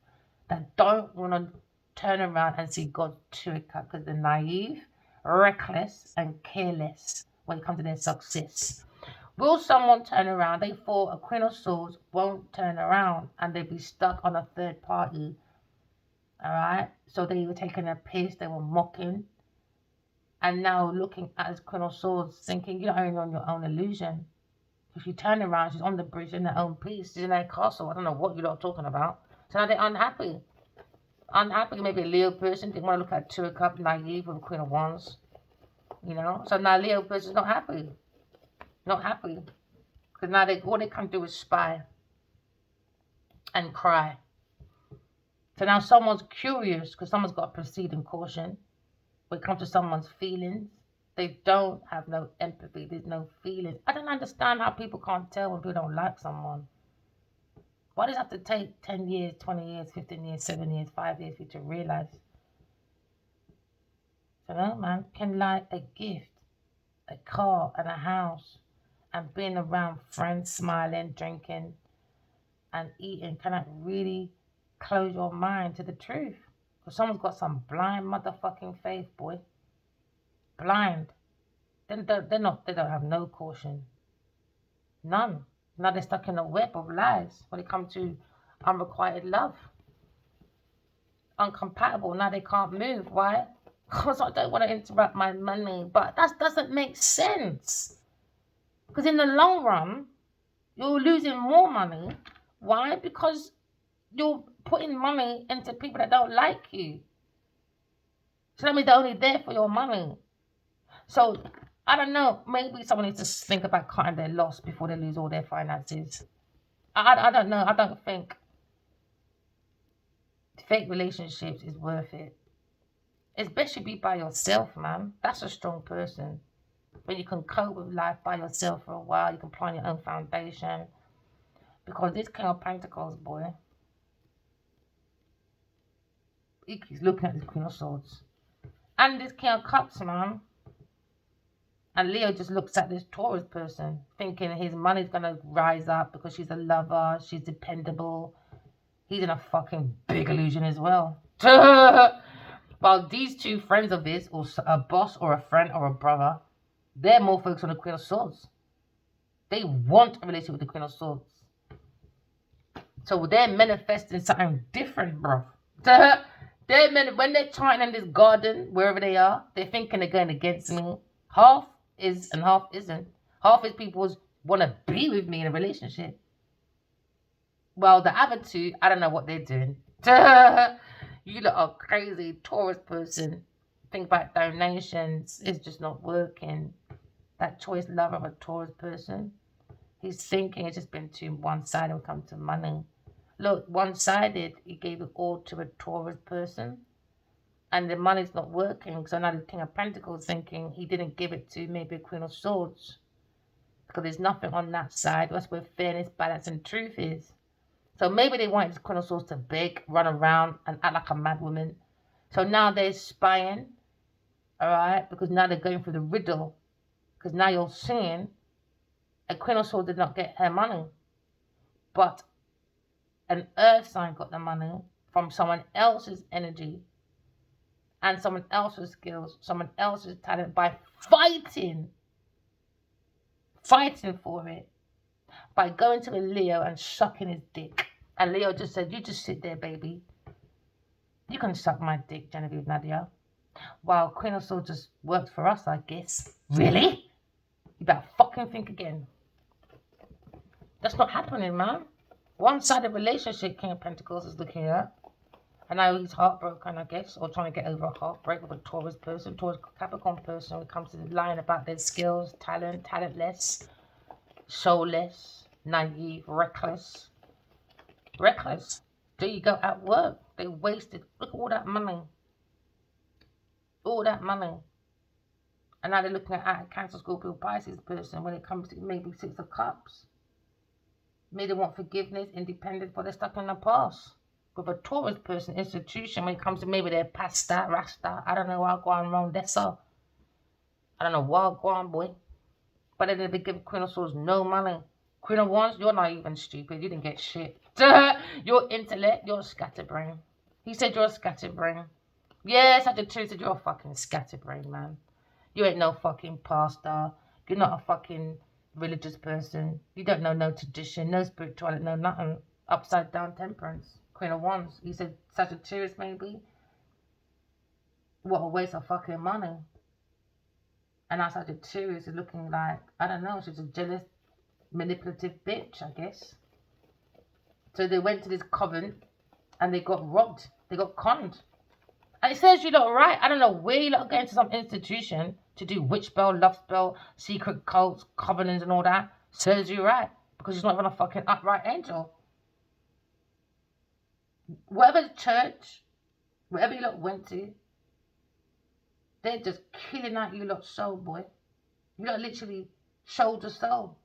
that don't want to turn around and see God's Tour Cup because they're naive, reckless, and careless when it comes to their success. Will someone turn around? They thought a Queen of Swords won't turn around and they'd be stuck on a third party. Alright? So they were taking a piss, they were mocking. And now looking at this Queen of Swords, thinking you're only on your own illusion. If you turn around, she's on the bridge in her own peace. She's in her castle. I don't know what you lot are talking about. So now they're unhappy. Unhappy, maybe a Leo person didn't want to look at Tour Cup, naive with a Queen of Wands. You know? So now Leo person's not happy. Not happy. Because now all they can do is spy. And cry. So now someone's curious because someone's got to proceed in caution. When it comes to someone's feelings. They don't have no empathy. There's no feeling. I don't understand how people can't tell when people don't like someone. Why does it have to take 10 years, 20 years, 15 years, 7 years, 5 years for you to realize? You know, man, can like a gift, a car, and a house, and being around friends, smiling, drinking, and eating, can that really close your mind to the truth? Because someone's got some blind motherfucking faith, boy. Blind. They don't have no caution. None. Now they're stuck in a web of lies when it comes to unrequited love. Uncompatible. Now they can't move. Why? Because I don't want to interrupt my money. But that doesn't make sense. Because in the long run, you're losing more money. Why? Because you're putting money into people that don't like you. So that means they're only there for your money. So, I don't know. Maybe someone needs to think about cutting their loss before they lose all their finances. I don't know. I don't think fake relationships is worth it. Especially be by yourself, man. That's a strong person. When you can cope with life by yourself for a while, you can plan your own foundation. Because this King of Pentacles, boy, he's looking at this Queen of Swords. And this King of Cups, man. And Leo just looks at this Taurus person, thinking his money's going to rise up because she's a lover, she's dependable. He's in a fucking big illusion as well. While these two friends of his, or a boss or a friend or a brother, they're more focused on the Queen of Swords. They want a relationship with the Queen of Swords. So they're manifesting something different, bro. When they're chanting in this garden, wherever they are, they're thinking they're going against me. Half is and half isn't. Half is people want to be with me in a relationship. Well, the other two, I don't know what they're doing. You lot are crazy. Taurus person. Think about donations. It's just not working. That choice love of a Taurus person. He's thinking it's just been too one-sided when it comes to money. Look, one-sided, he gave it all to a Taurus person. And the money's not working. So now the King of Pentacles thinking he didn't give it to maybe a Queen of Swords. Because there's nothing on that side. That's where fairness, balance, and truth is. So maybe they wanted the Queen of Swords to beg, run around, and act like a mad woman. So now they're spying. Alright? Because now they're going through the riddle. Because now you're seeing a Queen of Swords did not get her money. But an earth sign got the money from someone else's energy. And someone else's skills, someone else's talent by fighting for it, by going to a Leo and sucking his dick. And Leo just said, you just sit there, baby. You can suck my dick, Genevieve Nadia. While Queen of Swords just worked for us, I guess. Really? You better fucking think again. That's not happening, man. One-sided relationship King of Pentacles is looking at. And now he's heartbroken, I guess, or trying to get over a heartbreak with a Taurus person, Taurus Capricorn person when it comes to lying about their skills, talentless, soulless, naive, reckless. Reckless. There you go, at work. They wasted, look at all that money. All that money. And now they're looking at a Cancer, Scorpio, Pisces person when it comes to maybe Six of Cups. Maybe they want forgiveness, independence, but they're stuck in the past. With a Taurus person, institution, when it comes to maybe their pasta, rasta, I don't know what going wrong, that's all. I don't know what going on, boy. But then they give Queen of Swords no money. Queen of Wands, you're not even stupid. You didn't get shit. Your intellect, you're a scatterbrain. He said you're a scatterbrain. Yeah, Sagittarius said you're a fucking scatterbrain, man. You ain't no fucking pastor. You're not a fucking religious person. You don't know no tradition, no spirituality, no nothing. Upside down temperance. Queen of Wands. He said Sagittarius maybe. What a waste of fucking money. And now Sagittarius is looking like, I don't know, she's a jealous, manipulative bitch, I guess. So they went to this convent and they got robbed. They got conned. And it says you lot right. I don't know where you lot going to some institution to do witch spell, love spell, secret cults, covenants and all that. Says you right. Because she's not even a fucking upright angel. Whatever church, wherever you lot went to, They're just killing out you lot soul, boy. You lot literally sold the soul.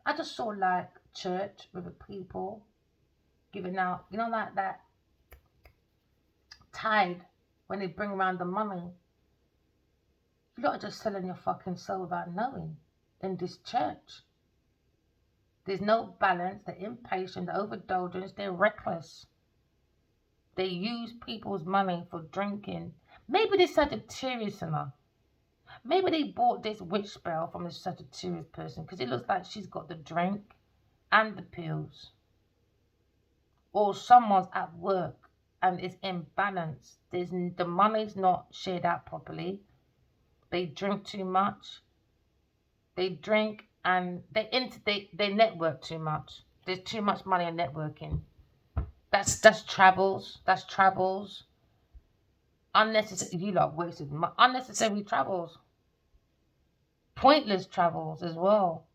I just saw like church with the people giving out, you know, like that tide when they bring around the money. You lot are just selling your fucking soul without knowing in this church. There's no balance, they're impatient, they're overindulgence, they're reckless. They use people's money for drinking. Maybe they're Sagittarius enough. Maybe they bought this witch spell from this Sagittarius person because it looks like she's got the drink and the pills. Or someone's at work and it's imbalanced. The money's not shared out properly. They drink too much. They drink and they network too much. There's too much money in networking. That's travels. That's travels. Unnecessary. You lot wasted unnecessary travels. Pointless travels as well.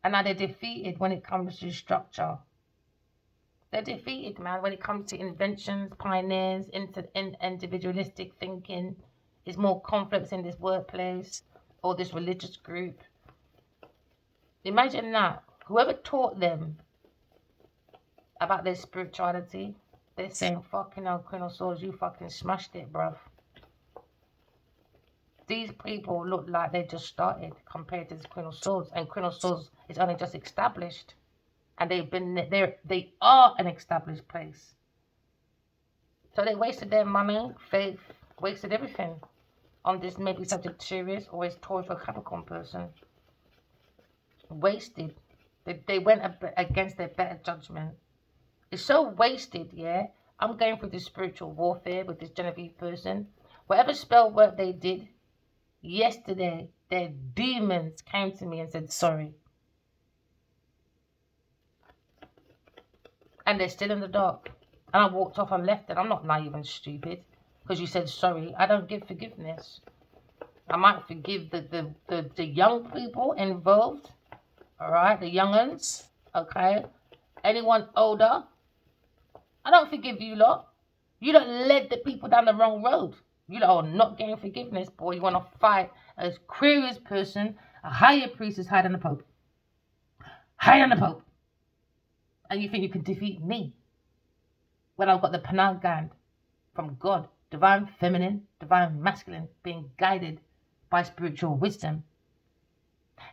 And now they're defeated when it comes to structure. They're defeated, man, when it comes to inventions, pioneers, individualistic thinking. There's more conflicts in this workplace or this religious group. Imagine that. Whoever taught them about their spirituality, they're saying, fucking hell, Queen of Swords, you fucking smashed it, bruv. These people look like they just started compared to this Queen of Swords. And Queen of Swords is only just established. And they are an established place. So they wasted their money, faith, wasted everything on this maybe Sagittarius or his Taurus or Capricorn person. Wasted. They went against their better judgment. It's so wasted, yeah. I'm going through this spiritual warfare with this Genevieve person. Whatever spell work they did, yesterday, their demons came to me and said, sorry. And they're still in the dark. And I walked off and left it. I'm not naive and stupid. Because you said sorry. I don't give forgiveness. I might forgive the young people involved. Alright, the young uns. Okay. Anyone older. I don't forgive you lot. You lot led the people down the wrong road. You lot are not getting forgiveness, boy. You want to fight a Aquarius person, a higher priestess higher than the Pope. Higher than the Pope. And you think you can defeat me when I've got the Panal Gand from God, divine feminine, divine masculine, being guided by spiritual wisdom.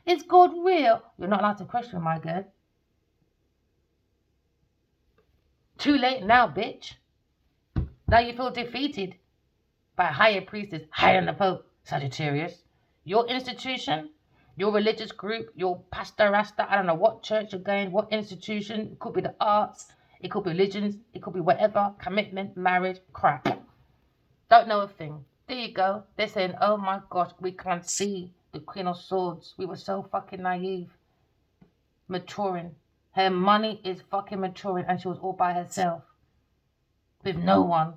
Is God real? You're not allowed to question, my girl. Too late now, bitch. Now you feel defeated by a higher priestess, higher than the Pope, Sagittarius. Your institution, your religious group, your pastor rasta, I don't know what church you're going, what institution, it could be the arts, it could be religions, it could be whatever, commitment, marriage, crap. Don't know a thing. There you go. They're saying, oh my gosh, we can't see the Queen of Swords. We were so fucking naive. Maturing. Her money is fucking maturing and she was all by herself. With no one.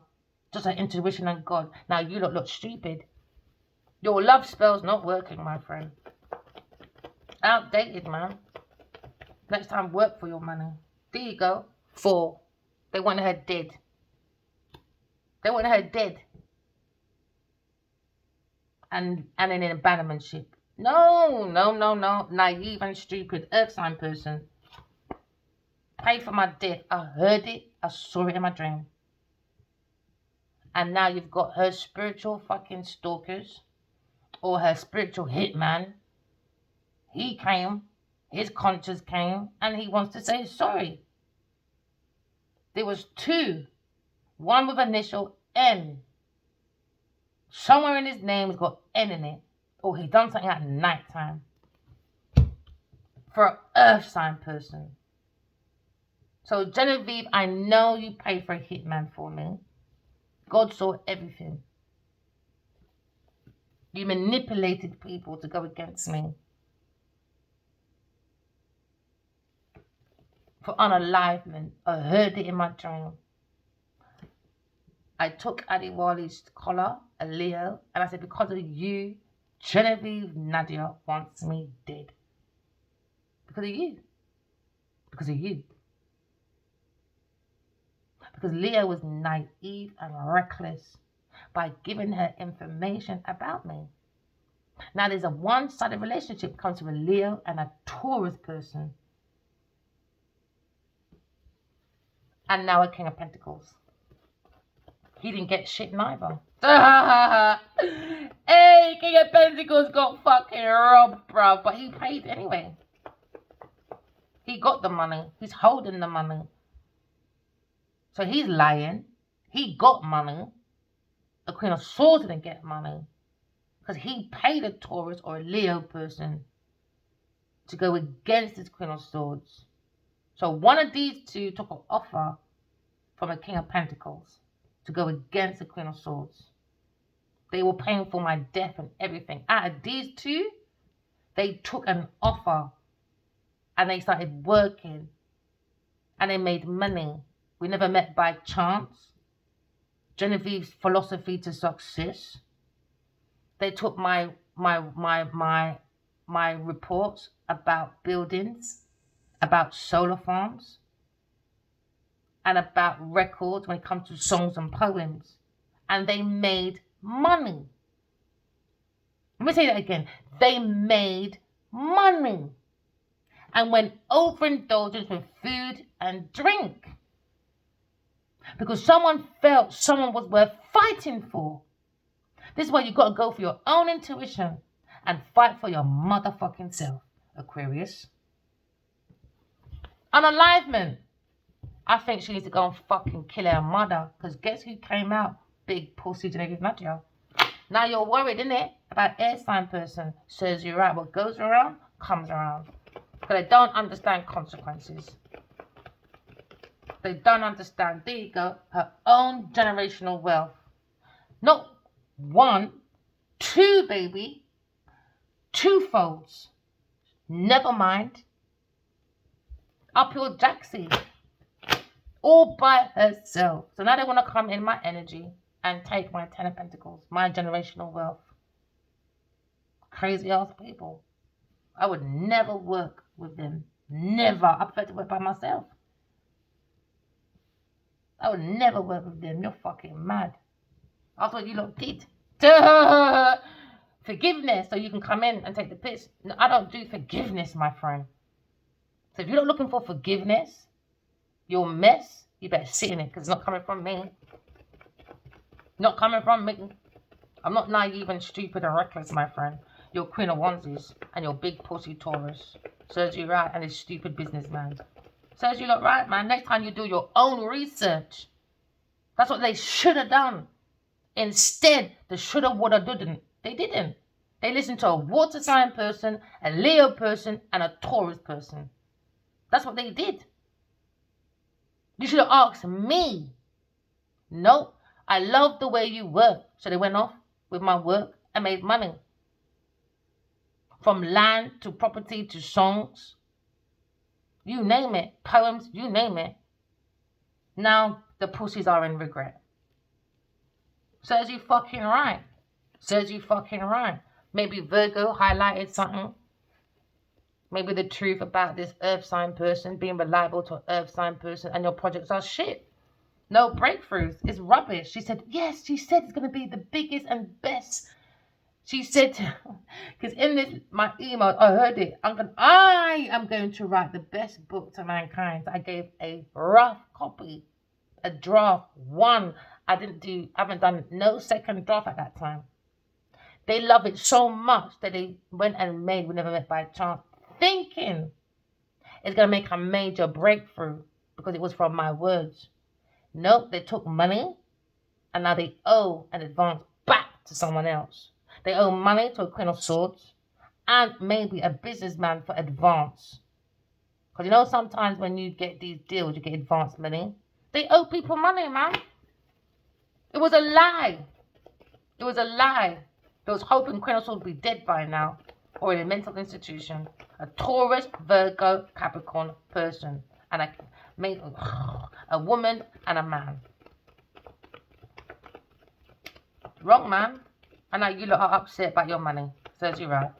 Just her intuition and God. Now you look stupid. Your love spell's not working, my friend. Outdated, man. Next time, work for your money. There you go. 4. They want her dead. They want her dead. And in an abandonment ship. No. Naive and stupid earth sign person. Pray for my death. I heard it. I saw it in my dream. And now you've got her spiritual fucking stalkers. Or her spiritual hitman. He came. His conscience came. And he wants to say sorry. There was 2. One with initial N. Somewhere in his name has got N in it. Or he done something at night time. For an earth sign person. So Genevieve, I know you paid for a hitman for me. God saw everything. You manipulated people to go against me. For unalivement. I heard it in my dream. I took Adiwali's collar, a Leo, and I said, because of you, Genevieve Nadia wants me dead. Because of you. Because of you. Because Leo was naive and reckless. by giving her information about me. Now there's a one-sided relationship comes to a Leo and a Taurus person. And now a King of Pentacles. He didn't get shit neither. Hey, King of Pentacles got fucking robbed, bruv. But he paid anyway. He got the money. He's holding the money. So he's lying. He got money. The Queen of Swords didn't get money. Because he paid a Taurus or a Leo person to go against this Queen of Swords. So one of these two took an offer from a King of Pentacles to go against the Queen of Swords. They were paying for my death and everything. Out of these two, they took an offer and they started working and they made money. We never met by chance. Genevieve's philosophy to success. They took my reports about buildings, about solar farms, and about records when it comes to songs and poems. And they made money. Let me say that again. They made money. And went overindulgent with food and drink. Because someone felt someone was worth fighting for. This is why you got to go for your own intuition and fight for your motherfucking self, Aquarius. Unalivement. I think she needs to go and fucking kill her mother. Because guess who came out? Big pussy Genevieve Nadia. Now you're worried, innit? About air sign person. Says you're right. What goes around, comes around. Because they don't understand consequences. They don't understand. There you go. Her own generational wealth. Not one, two, baby. Two folds. Never mind. Uphill Jaxie. All by herself. So now they want to come in my energy and take my 10 of Pentacles. My generational wealth. Crazy ass people. I would never work with them. Never. I prefer to work by myself. I would never work with them. You're fucking mad. That's what you lot did. Forgiveness, so you can come in and take the piss. No, I don't do forgiveness, my friend. So if you're not looking for forgiveness, your mess, you better sit in it because it's not coming from me. Not coming from me. I'm not naive and stupid and reckless, my friend. You're Queen of Onesies and your big pussy Taurus. Serves you right and this stupid businessman. Serves you lot right, man. Next time you do your own research. That's what they should have done. Instead, they shoulda, woulda, didn't. They didn't. They listened to a water sign person, a Leo person, and a Taurus person. That's what they did. You should have asked me. Nope. I love the way you work. So they went off with my work and made money. From land to property to songs. You name it. Poems, you name it. Now the pussies are in regret. Says you fucking right. Says you fucking right. Maybe Virgo highlighted something. Maybe the truth about this earth sign person being reliable to an earth sign person and your projects are shit. No breakthroughs. It's rubbish. She said, yes, she said it's going to be the biggest and best. She said, because in this, my email, I heard it. I am going to write the best book to mankind. I gave a rough copy, a draft, one. I haven't done no second draft at that time. They love it so much that they went and made We Never Met by Chance, thinking it's going to make a major breakthrough because it was from my words. Nope, they took money and now they owe an advance back to someone else. They owe money to a Queen of Swords and maybe a businessman for advance. Because you know sometimes when you get these deals, you get advance money. They owe people money, man. It was a lie. It was a lie. They was hoping Queen of Swords would be dead by now or in a mental institution. A Taurus, Virgo, Capricorn person. And a woman and a man. Wrong, man. And now you lot are upset about your money. Serves you right.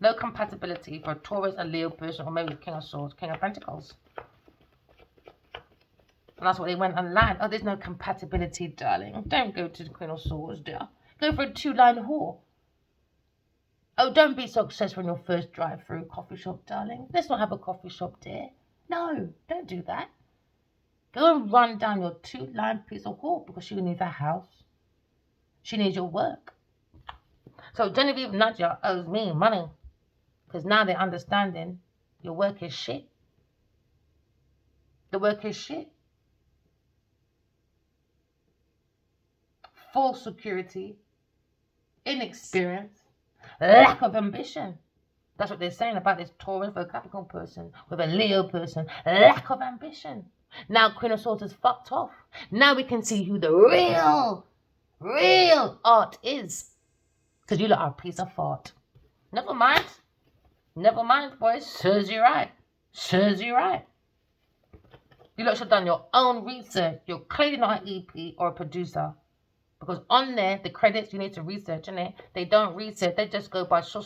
No compatibility for a Taurus, a Leo person, or maybe King of Swords, King of Pentacles. And that's what they went online. Oh, there's no compatibility, darling. Don't go to the Queen of Swords, dear. Go for a 2-line whore. Oh, don't be successful in your first drive-through coffee shop, darling. Let's not have a coffee shop, dear. No, don't do that. Go and run down your 2-line piece of whore because she needs a house. She needs your work. So Genevieve Nadja owes me money because now they're understanding your work is shit. The work is shit. False security, inexperience, lack of ambition. That's what they're saying about this Taurus for a Capricorn person with a Leo person. Lack of ambition. Now Queen of Swords is fucked off. Now we can see who the real art is. Because you lot are a piece of fart. Never mind. Never mind, boys. Serves you right. Serves you right. You lot should have done your own research. You're clearly not an EP or a producer. Because on there, the credits, you need to research, innit? They don't research. They just go by so.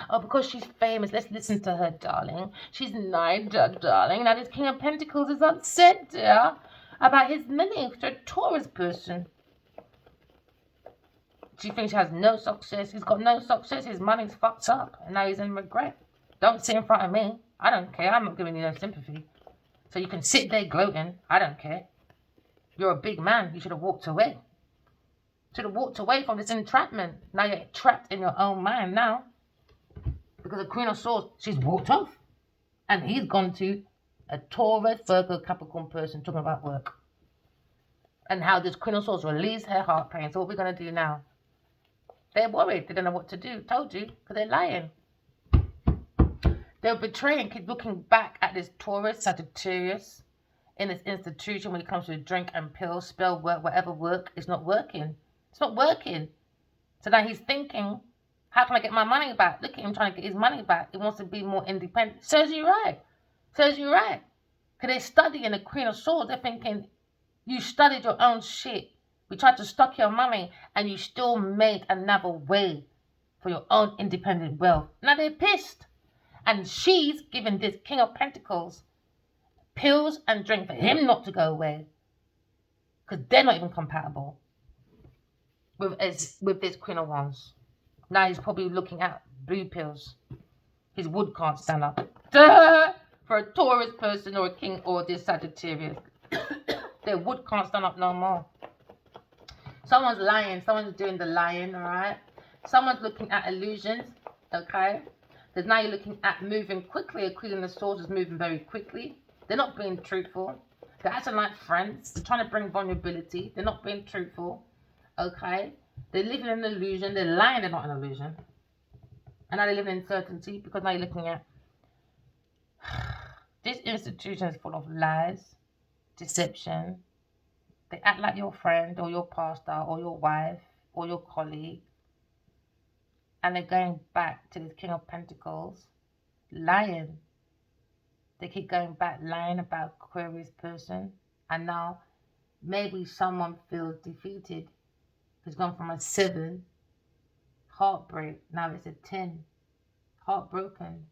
Oh, because she's famous, let's listen to her, darling. She's Nigel, darling. Now, this King of Pentacles is upset, dear, about his money to a Taurus person. She thinks she has no success. He's got no success. His money's fucked up. And now he's in regret. Don't sit in front of me. I don't care. I'm not giving you no sympathy. So you can sit there gloating. I don't care. You're a big man. You should have walked away. Should have walked away from this entrapment. Now you're trapped in your own mind now. Because the Queen of Swords, she's walked off. And he's gone to a Taurus, Virgo, Capricorn person talking about work. And how this Queen of Swords released her heart pain. So what we're going to do now? They're worried. They don't know what to do. Told you. Because they're lying. They're betraying. Keep looking back at this Taurus, Sagittarius, in this institution when it comes to drink and pills, spell work, whatever work. It's not working. It's not working. So now he's thinking, how can I get my money back? Look at him trying to get his money back. He wants to be more independent. Serves you right. Serves you right. Because they're studying the Queen of Swords. They're thinking, you studied your own shit. We tried to stock your money and you still made another way for your own independent wealth. Now they're pissed. And she's giving this King of Pentacles pills and drink for him not to go away. Because they're not even compatible with this Queen of Wands. Now he's probably looking at blue pills. His wood can't stand up. Duh! For a Taurus person or a King or this Sagittarius. Their wood can't stand up no more. Someone's lying. Someone's doing the lying, alright? Someone's looking at illusions, okay? Because now you're looking at moving quickly. A Queen of Swords is moving very quickly. They're not being truthful. They're acting like friends. They're trying to bring vulnerability. They're not being truthful, okay? They're living in an illusion. They're lying. They're not an illusion. And now they live in uncertainty because now you're looking at this institution is full of lies, deception. They act like your friend or your pastor or your wife or your colleague. And they're going back to this King of Pentacles, lying. They keep going back, lying about Aquarius person. And now maybe someone feels defeated. It's gone from a 7, heartbreak. Now it's a 10, heartbroken.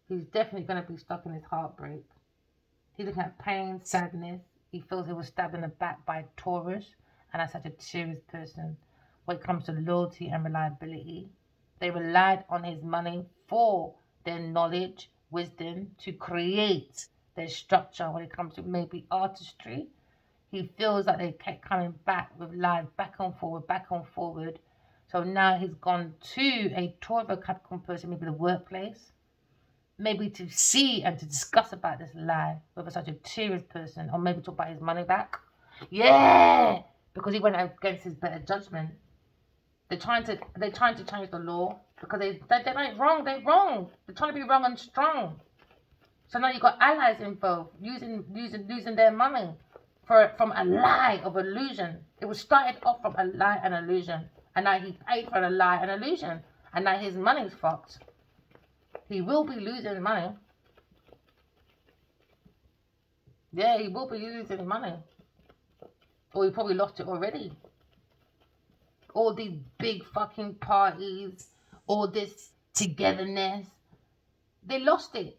He's definitely going to be stuck in his heartbreak. He's looking at pain, sadness. He feels he was stabbed in the back by Taurus, and that's such a serious person. When it comes to loyalty and reliability, they relied on his money for their knowledge, wisdom, to create their structure. When it comes to maybe artistry, he feels like they kept coming back with lies, back and forward. So now he's gone to a Taurus Capricorn person, maybe the workplace, maybe to see and to discuss about this lie with such a serious person, or maybe talk about his money back. Yeah, because he went against his better judgment. They're trying to change the law because they're not wrong. They're wrong. They're trying to be wrong and strong. So now you've got allies involved losing their money from a lie of illusion. It was started off from a lie and illusion, and now he paid for a lie and illusion, and now his money's fucked. He will be losing money. Yeah, he will be losing money. Or he probably lost it already. All these big fucking parties, all this togetherness, they lost it.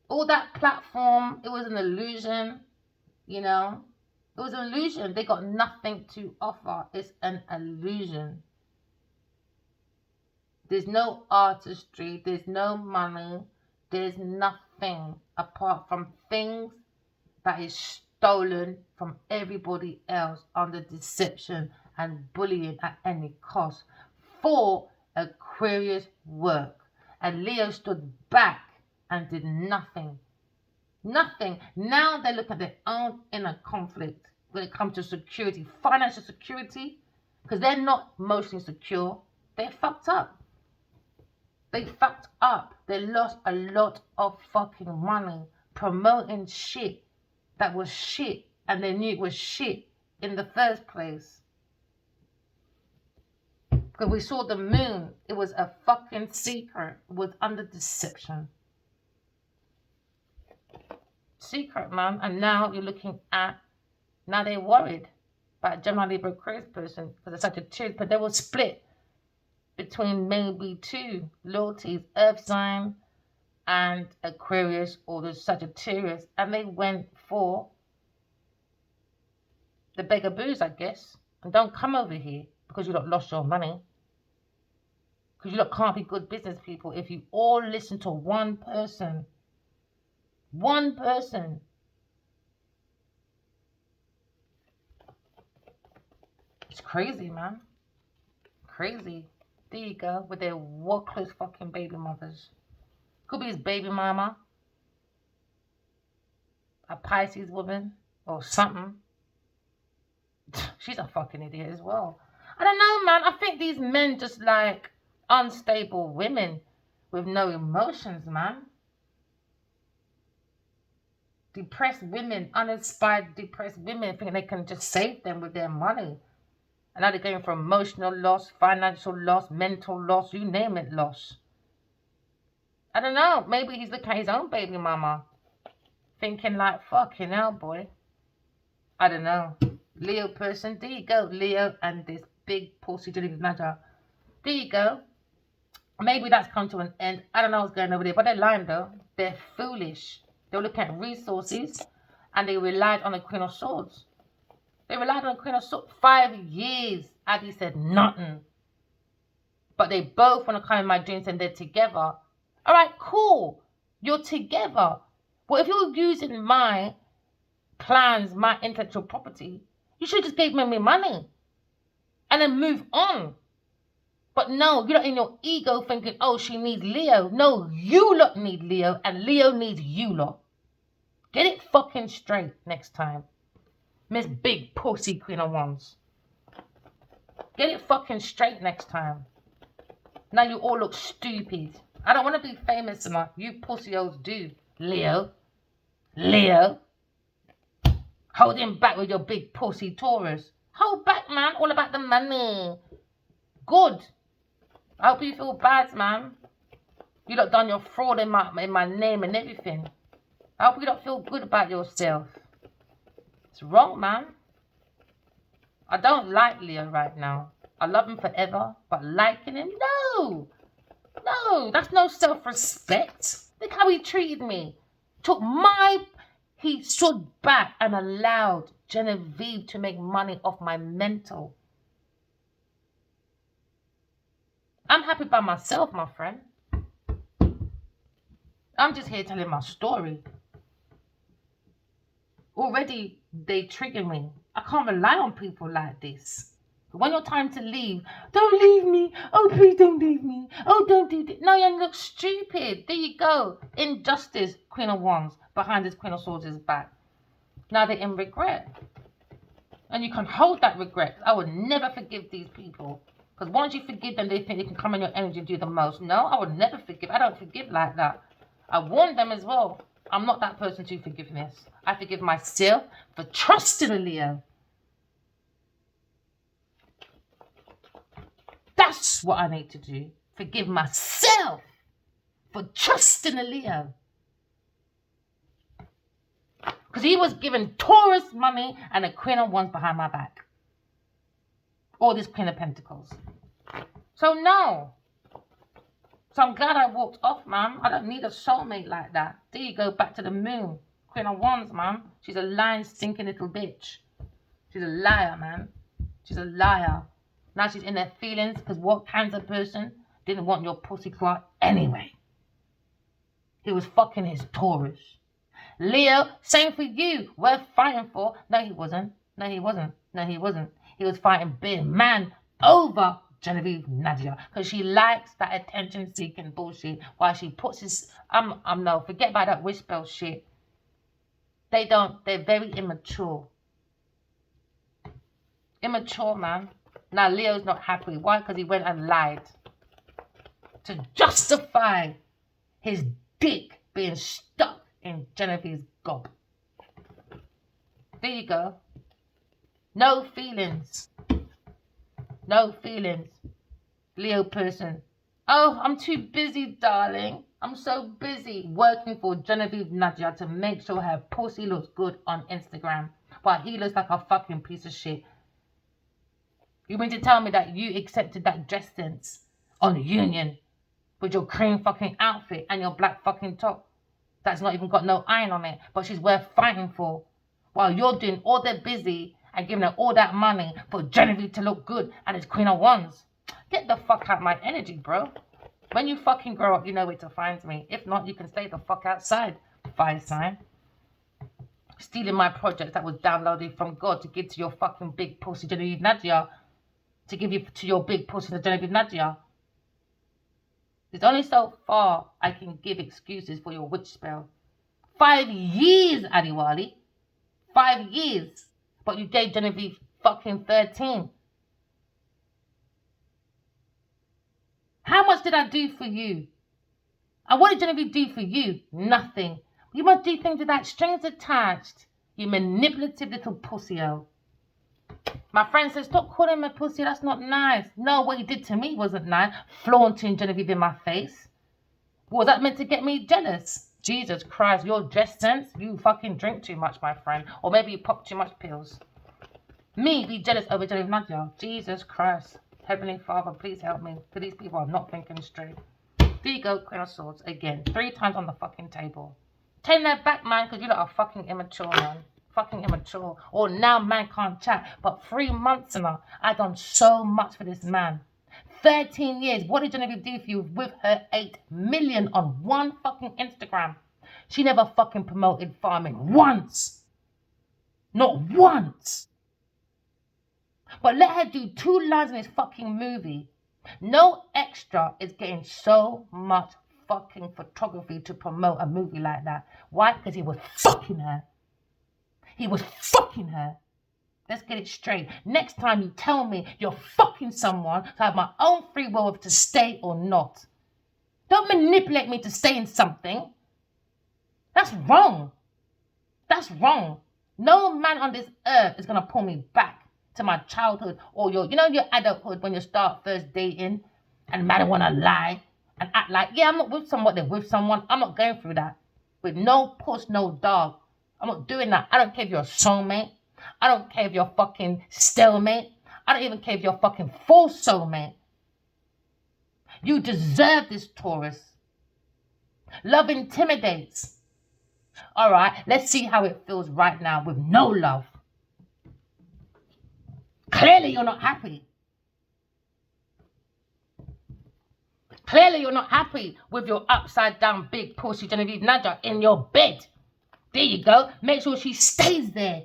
All that platform, it was an illusion. You know, it was an illusion. They got nothing to offer. It's an illusion. There's no artistry. There's no money. There's nothing apart from things that is stolen from everybody else under deception and bullying at any cost for Aquarius work. And Leo stood back and did nothing. Nothing. Now they look at their own inner conflict when it comes to security, financial security, because they're not emotionally secure. They're fucked up. They fucked up. They lost a lot of fucking money promoting shit that was shit, and they knew it was shit in the first place. Because we saw the moon. It was a fucking secret. It was under deception. Secret, man. And now you're looking at, now they're worried about Gemini, Libra, Aquarius person because it's such a truth, but they will split between maybe two loyalties, Earth sign and Aquarius, or the Sagittarius, and they went for the begaboos, I guess. And don't come over here because you lot lost your money. Because you lot can't be good business people if you all listen to one person. One person. It's crazy, man. Crazy. There you go, with their worthless fucking baby mothers. Could be his baby mama, a Pisces woman, or something. She's a fucking idiot as well. I don't know, man. I think these men just like unstable women with no emotions, man. Depressed women, uninspired depressed women think they can just save them with their money. And now they're going for emotional loss, financial loss, mental loss, you name it, loss. I don't know. Maybe he's looking at his own baby mama. Thinking like, fucking hell, boy. I don't know. Leo person. There you go. Leo and this big pussy manager. There you go. Maybe that's come to an end. I don't know what's going over there. But they're lying, though. They're foolish. They were looking at resources. And they relied on the Queen of Swords. They relied on the Queen of Swords. 5 years. Addy said nothing. But they both want to come in my dreams and they're together. All right, cool. You're together. Well, if you're using my plans, my intellectual property, you should just give me money and then move on. But no, you're not in your ego thinking, oh, she needs Leo. No, you lot need Leo and Leo needs you lot. Get it fucking straight next time. Miss Big Pussy Queen of Wands. Get it fucking straight next time. Now you all look stupid. I don't want to be famous enough. You pussy-os do. Leo. Leo. Hold him back with your big pussy Taurus. Hold back, man. All about the money. Good. I hope you feel bad, man. You lot done your fraud in my name and everything. I hope you don't feel good about yourself. It's wrong, man. I don't like Leo right now. I love him forever, but liking him? No. No, that's no self-respect. Look how he treated me. He stood back and allowed Genevieve to make money off my mental. I'm happy by myself, my friend. I'm just here telling my story. Already, they trigger me. I can't rely on people like this. When you're time to leave, don't leave me. Oh, please don't leave me. Oh, don't do this. No, you look stupid. There you go. Injustice, Queen of Wands, behind this Queen of Swords' back. Now they're in regret. And you can hold that regret. I would never forgive these people. Because once you forgive them, they think they can come in your energy and do the most. No, I would never forgive. I don't forgive like that. I warned them as well. I'm not that person to forgiveness. I forgive myself for trusting a Leo. That's what I need to do. Forgive myself for trusting a Leo. Because he was giving Taurus money and a Queen of Wands behind my back. Or this Queen of Pentacles. So no. So I'm glad I walked off, man. I don't need a soulmate like that. There you go, back to the moon. Queen of Wands, man. She's a lying, stinking little bitch. She's a liar, man. She's a liar. Now she's in her feelings because what Cancer person didn't want your pussy clot anyway? He was fucking his Taurus. Leo, same for you. Worth fighting for. No, he wasn't. No, he wasn't. No, he wasn't. He was fighting big man over Genevieve Nadia because she likes that attention-seeking bullshit. While she puts his, no, forget about that wish spell shit. They don't. They're very immature. Immature, man. Now Leo's not happy. Why? Because he went and lied to justify his dick being stuck in Genevieve's gob. There you go. No feelings. No feelings. Leo person. Oh, I'm too busy, darling. I'm so busy working for Genevieve Nadia to make sure her pussy looks good on Instagram, while he looks like a fucking piece of shit. You mean to tell me that you accepted that dress sense on Union with your cream fucking outfit and your black fucking top that's not even got no iron on it, but she's worth fighting for, while you're doing all that busy and giving her all that money for Genevieve to look good and it's Queen of Wands? Get the fuck out of my energy, bro. When you fucking grow up, you know where to find me. If not, you can stay the fuck outside. Fire sign. Stealing my project that was downloaded from God to give to your fucking big pussy Genevieve Nadia. To give you to your big pussy to Genevieve Nadia. There's only so far I can give excuses for your witch spell. 5 years, Adiwali. 5 years. But you gave Genevieve fucking 13. How much did I do for you? And what did Genevieve do for you? Nothing. You must do things without strings attached. You manipulative little pussy-o. My friend says, stop calling him a pussy. That's not nice. No, what he did to me wasn't nice. Flaunting Genevieve in my face. Was that meant to get me jealous? Jesus Christ, your dress sense? You fucking drink too much, my friend. Or maybe you pop too much pills. Me be jealous over Genevieve Nadia. Jesus Christ. Heavenly Father, please help me. For these people are not thinking straight. There you go, Queen of Swords. Again, 3 times on the fucking table. Turn that back, man, because you lot are fucking immature, man. Fucking immature. Or now man can't chat. But 3 months now, I done so much for this man. 13 years. What did Genevieve do for you with her 8 million on one fucking Instagram? She never fucking promoted farming once. Not once. But let her do 2 lines in this fucking movie. No extra is getting so much fucking photography to promote a movie like that. Why? Because he was fucking her. He was fucking her. Let's get it straight. Next time you tell me you're fucking someone, so I have my own free will of to stay or not. Don't manipulate me to stay in something. That's wrong. That's wrong. No man on this earth is going to pull me back to my childhood or your adulthood when you start first dating and man want to lie and act like, yeah, I'm not with someone, they're with someone. I'm not going through that. With no puss, no dog. I'm not doing that. I don't care if you're a soulmate. I don't care if you're fucking stalemate. I don't even care if you're fucking full soulmate. You deserve this, Taurus. Love intimidates. All right, let's see how it feels right now with no love. Clearly you're not happy. Clearly you're not happy with your upside down big pussy Genevieve Nadia in your bed. There you go. Make sure she stays there.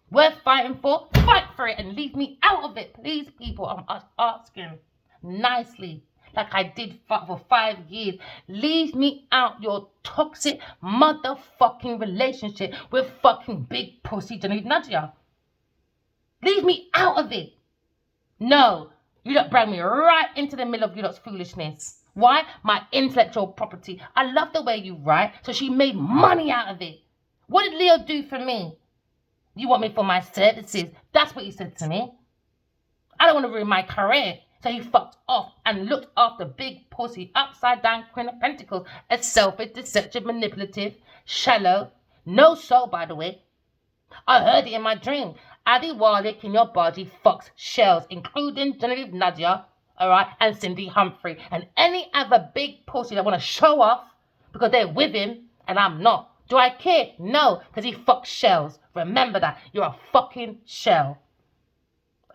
Worth fighting for? Fight for it and leave me out of it. Please, people, I'm asking nicely, like I did for 5 years. Leave me out your toxic motherfucking relationship with fucking big pussy Genevieve Nadia. Leave me out of it. No, you don't bring me right into the middle of your lot's foolishness. Why? My intellectual property. I love the way you write, so she made money out of it. What did Leo do for me? You want me for my services? That's what he said to me. I don't want to ruin my career. So he fucked off and looked after big pussy, upside down Queen of Pentacles. A selfish, deceptive, manipulative, shallow, no soul, by the way. I heard it in my dream. Adi Warlick in your body fucks shells, including Genevieve Nadia, alright, and Cindy Humphrey, and any other big pussy that want to show off because they're with him and I'm not. Do I care? No, because he fucks shells. Remember that. You're a fucking shell.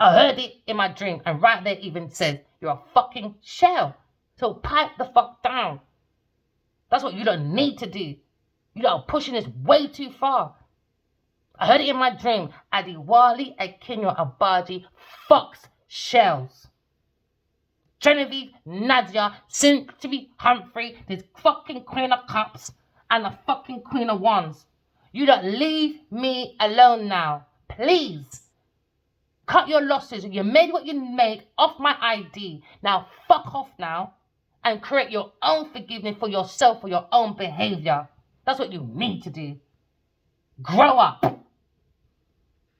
I heard it in my dream, and right there even says, you're a fucking shell. So pipe the fuck down. That's what you don't need to do. You are pushing this way too far. I heard it in my dream. Adiwali Akinyo Abaji fucks shells. Genevieve, Nadia, Cynthia Humphrey, this fucking Queen of Cups, and the fucking Queen of Wands. You don't leave me alone now. Please. Cut your losses. You made what you made off my ID. Now fuck off now and create your own forgiveness for yourself for your own behaviour. That's what you need to do. Grow up.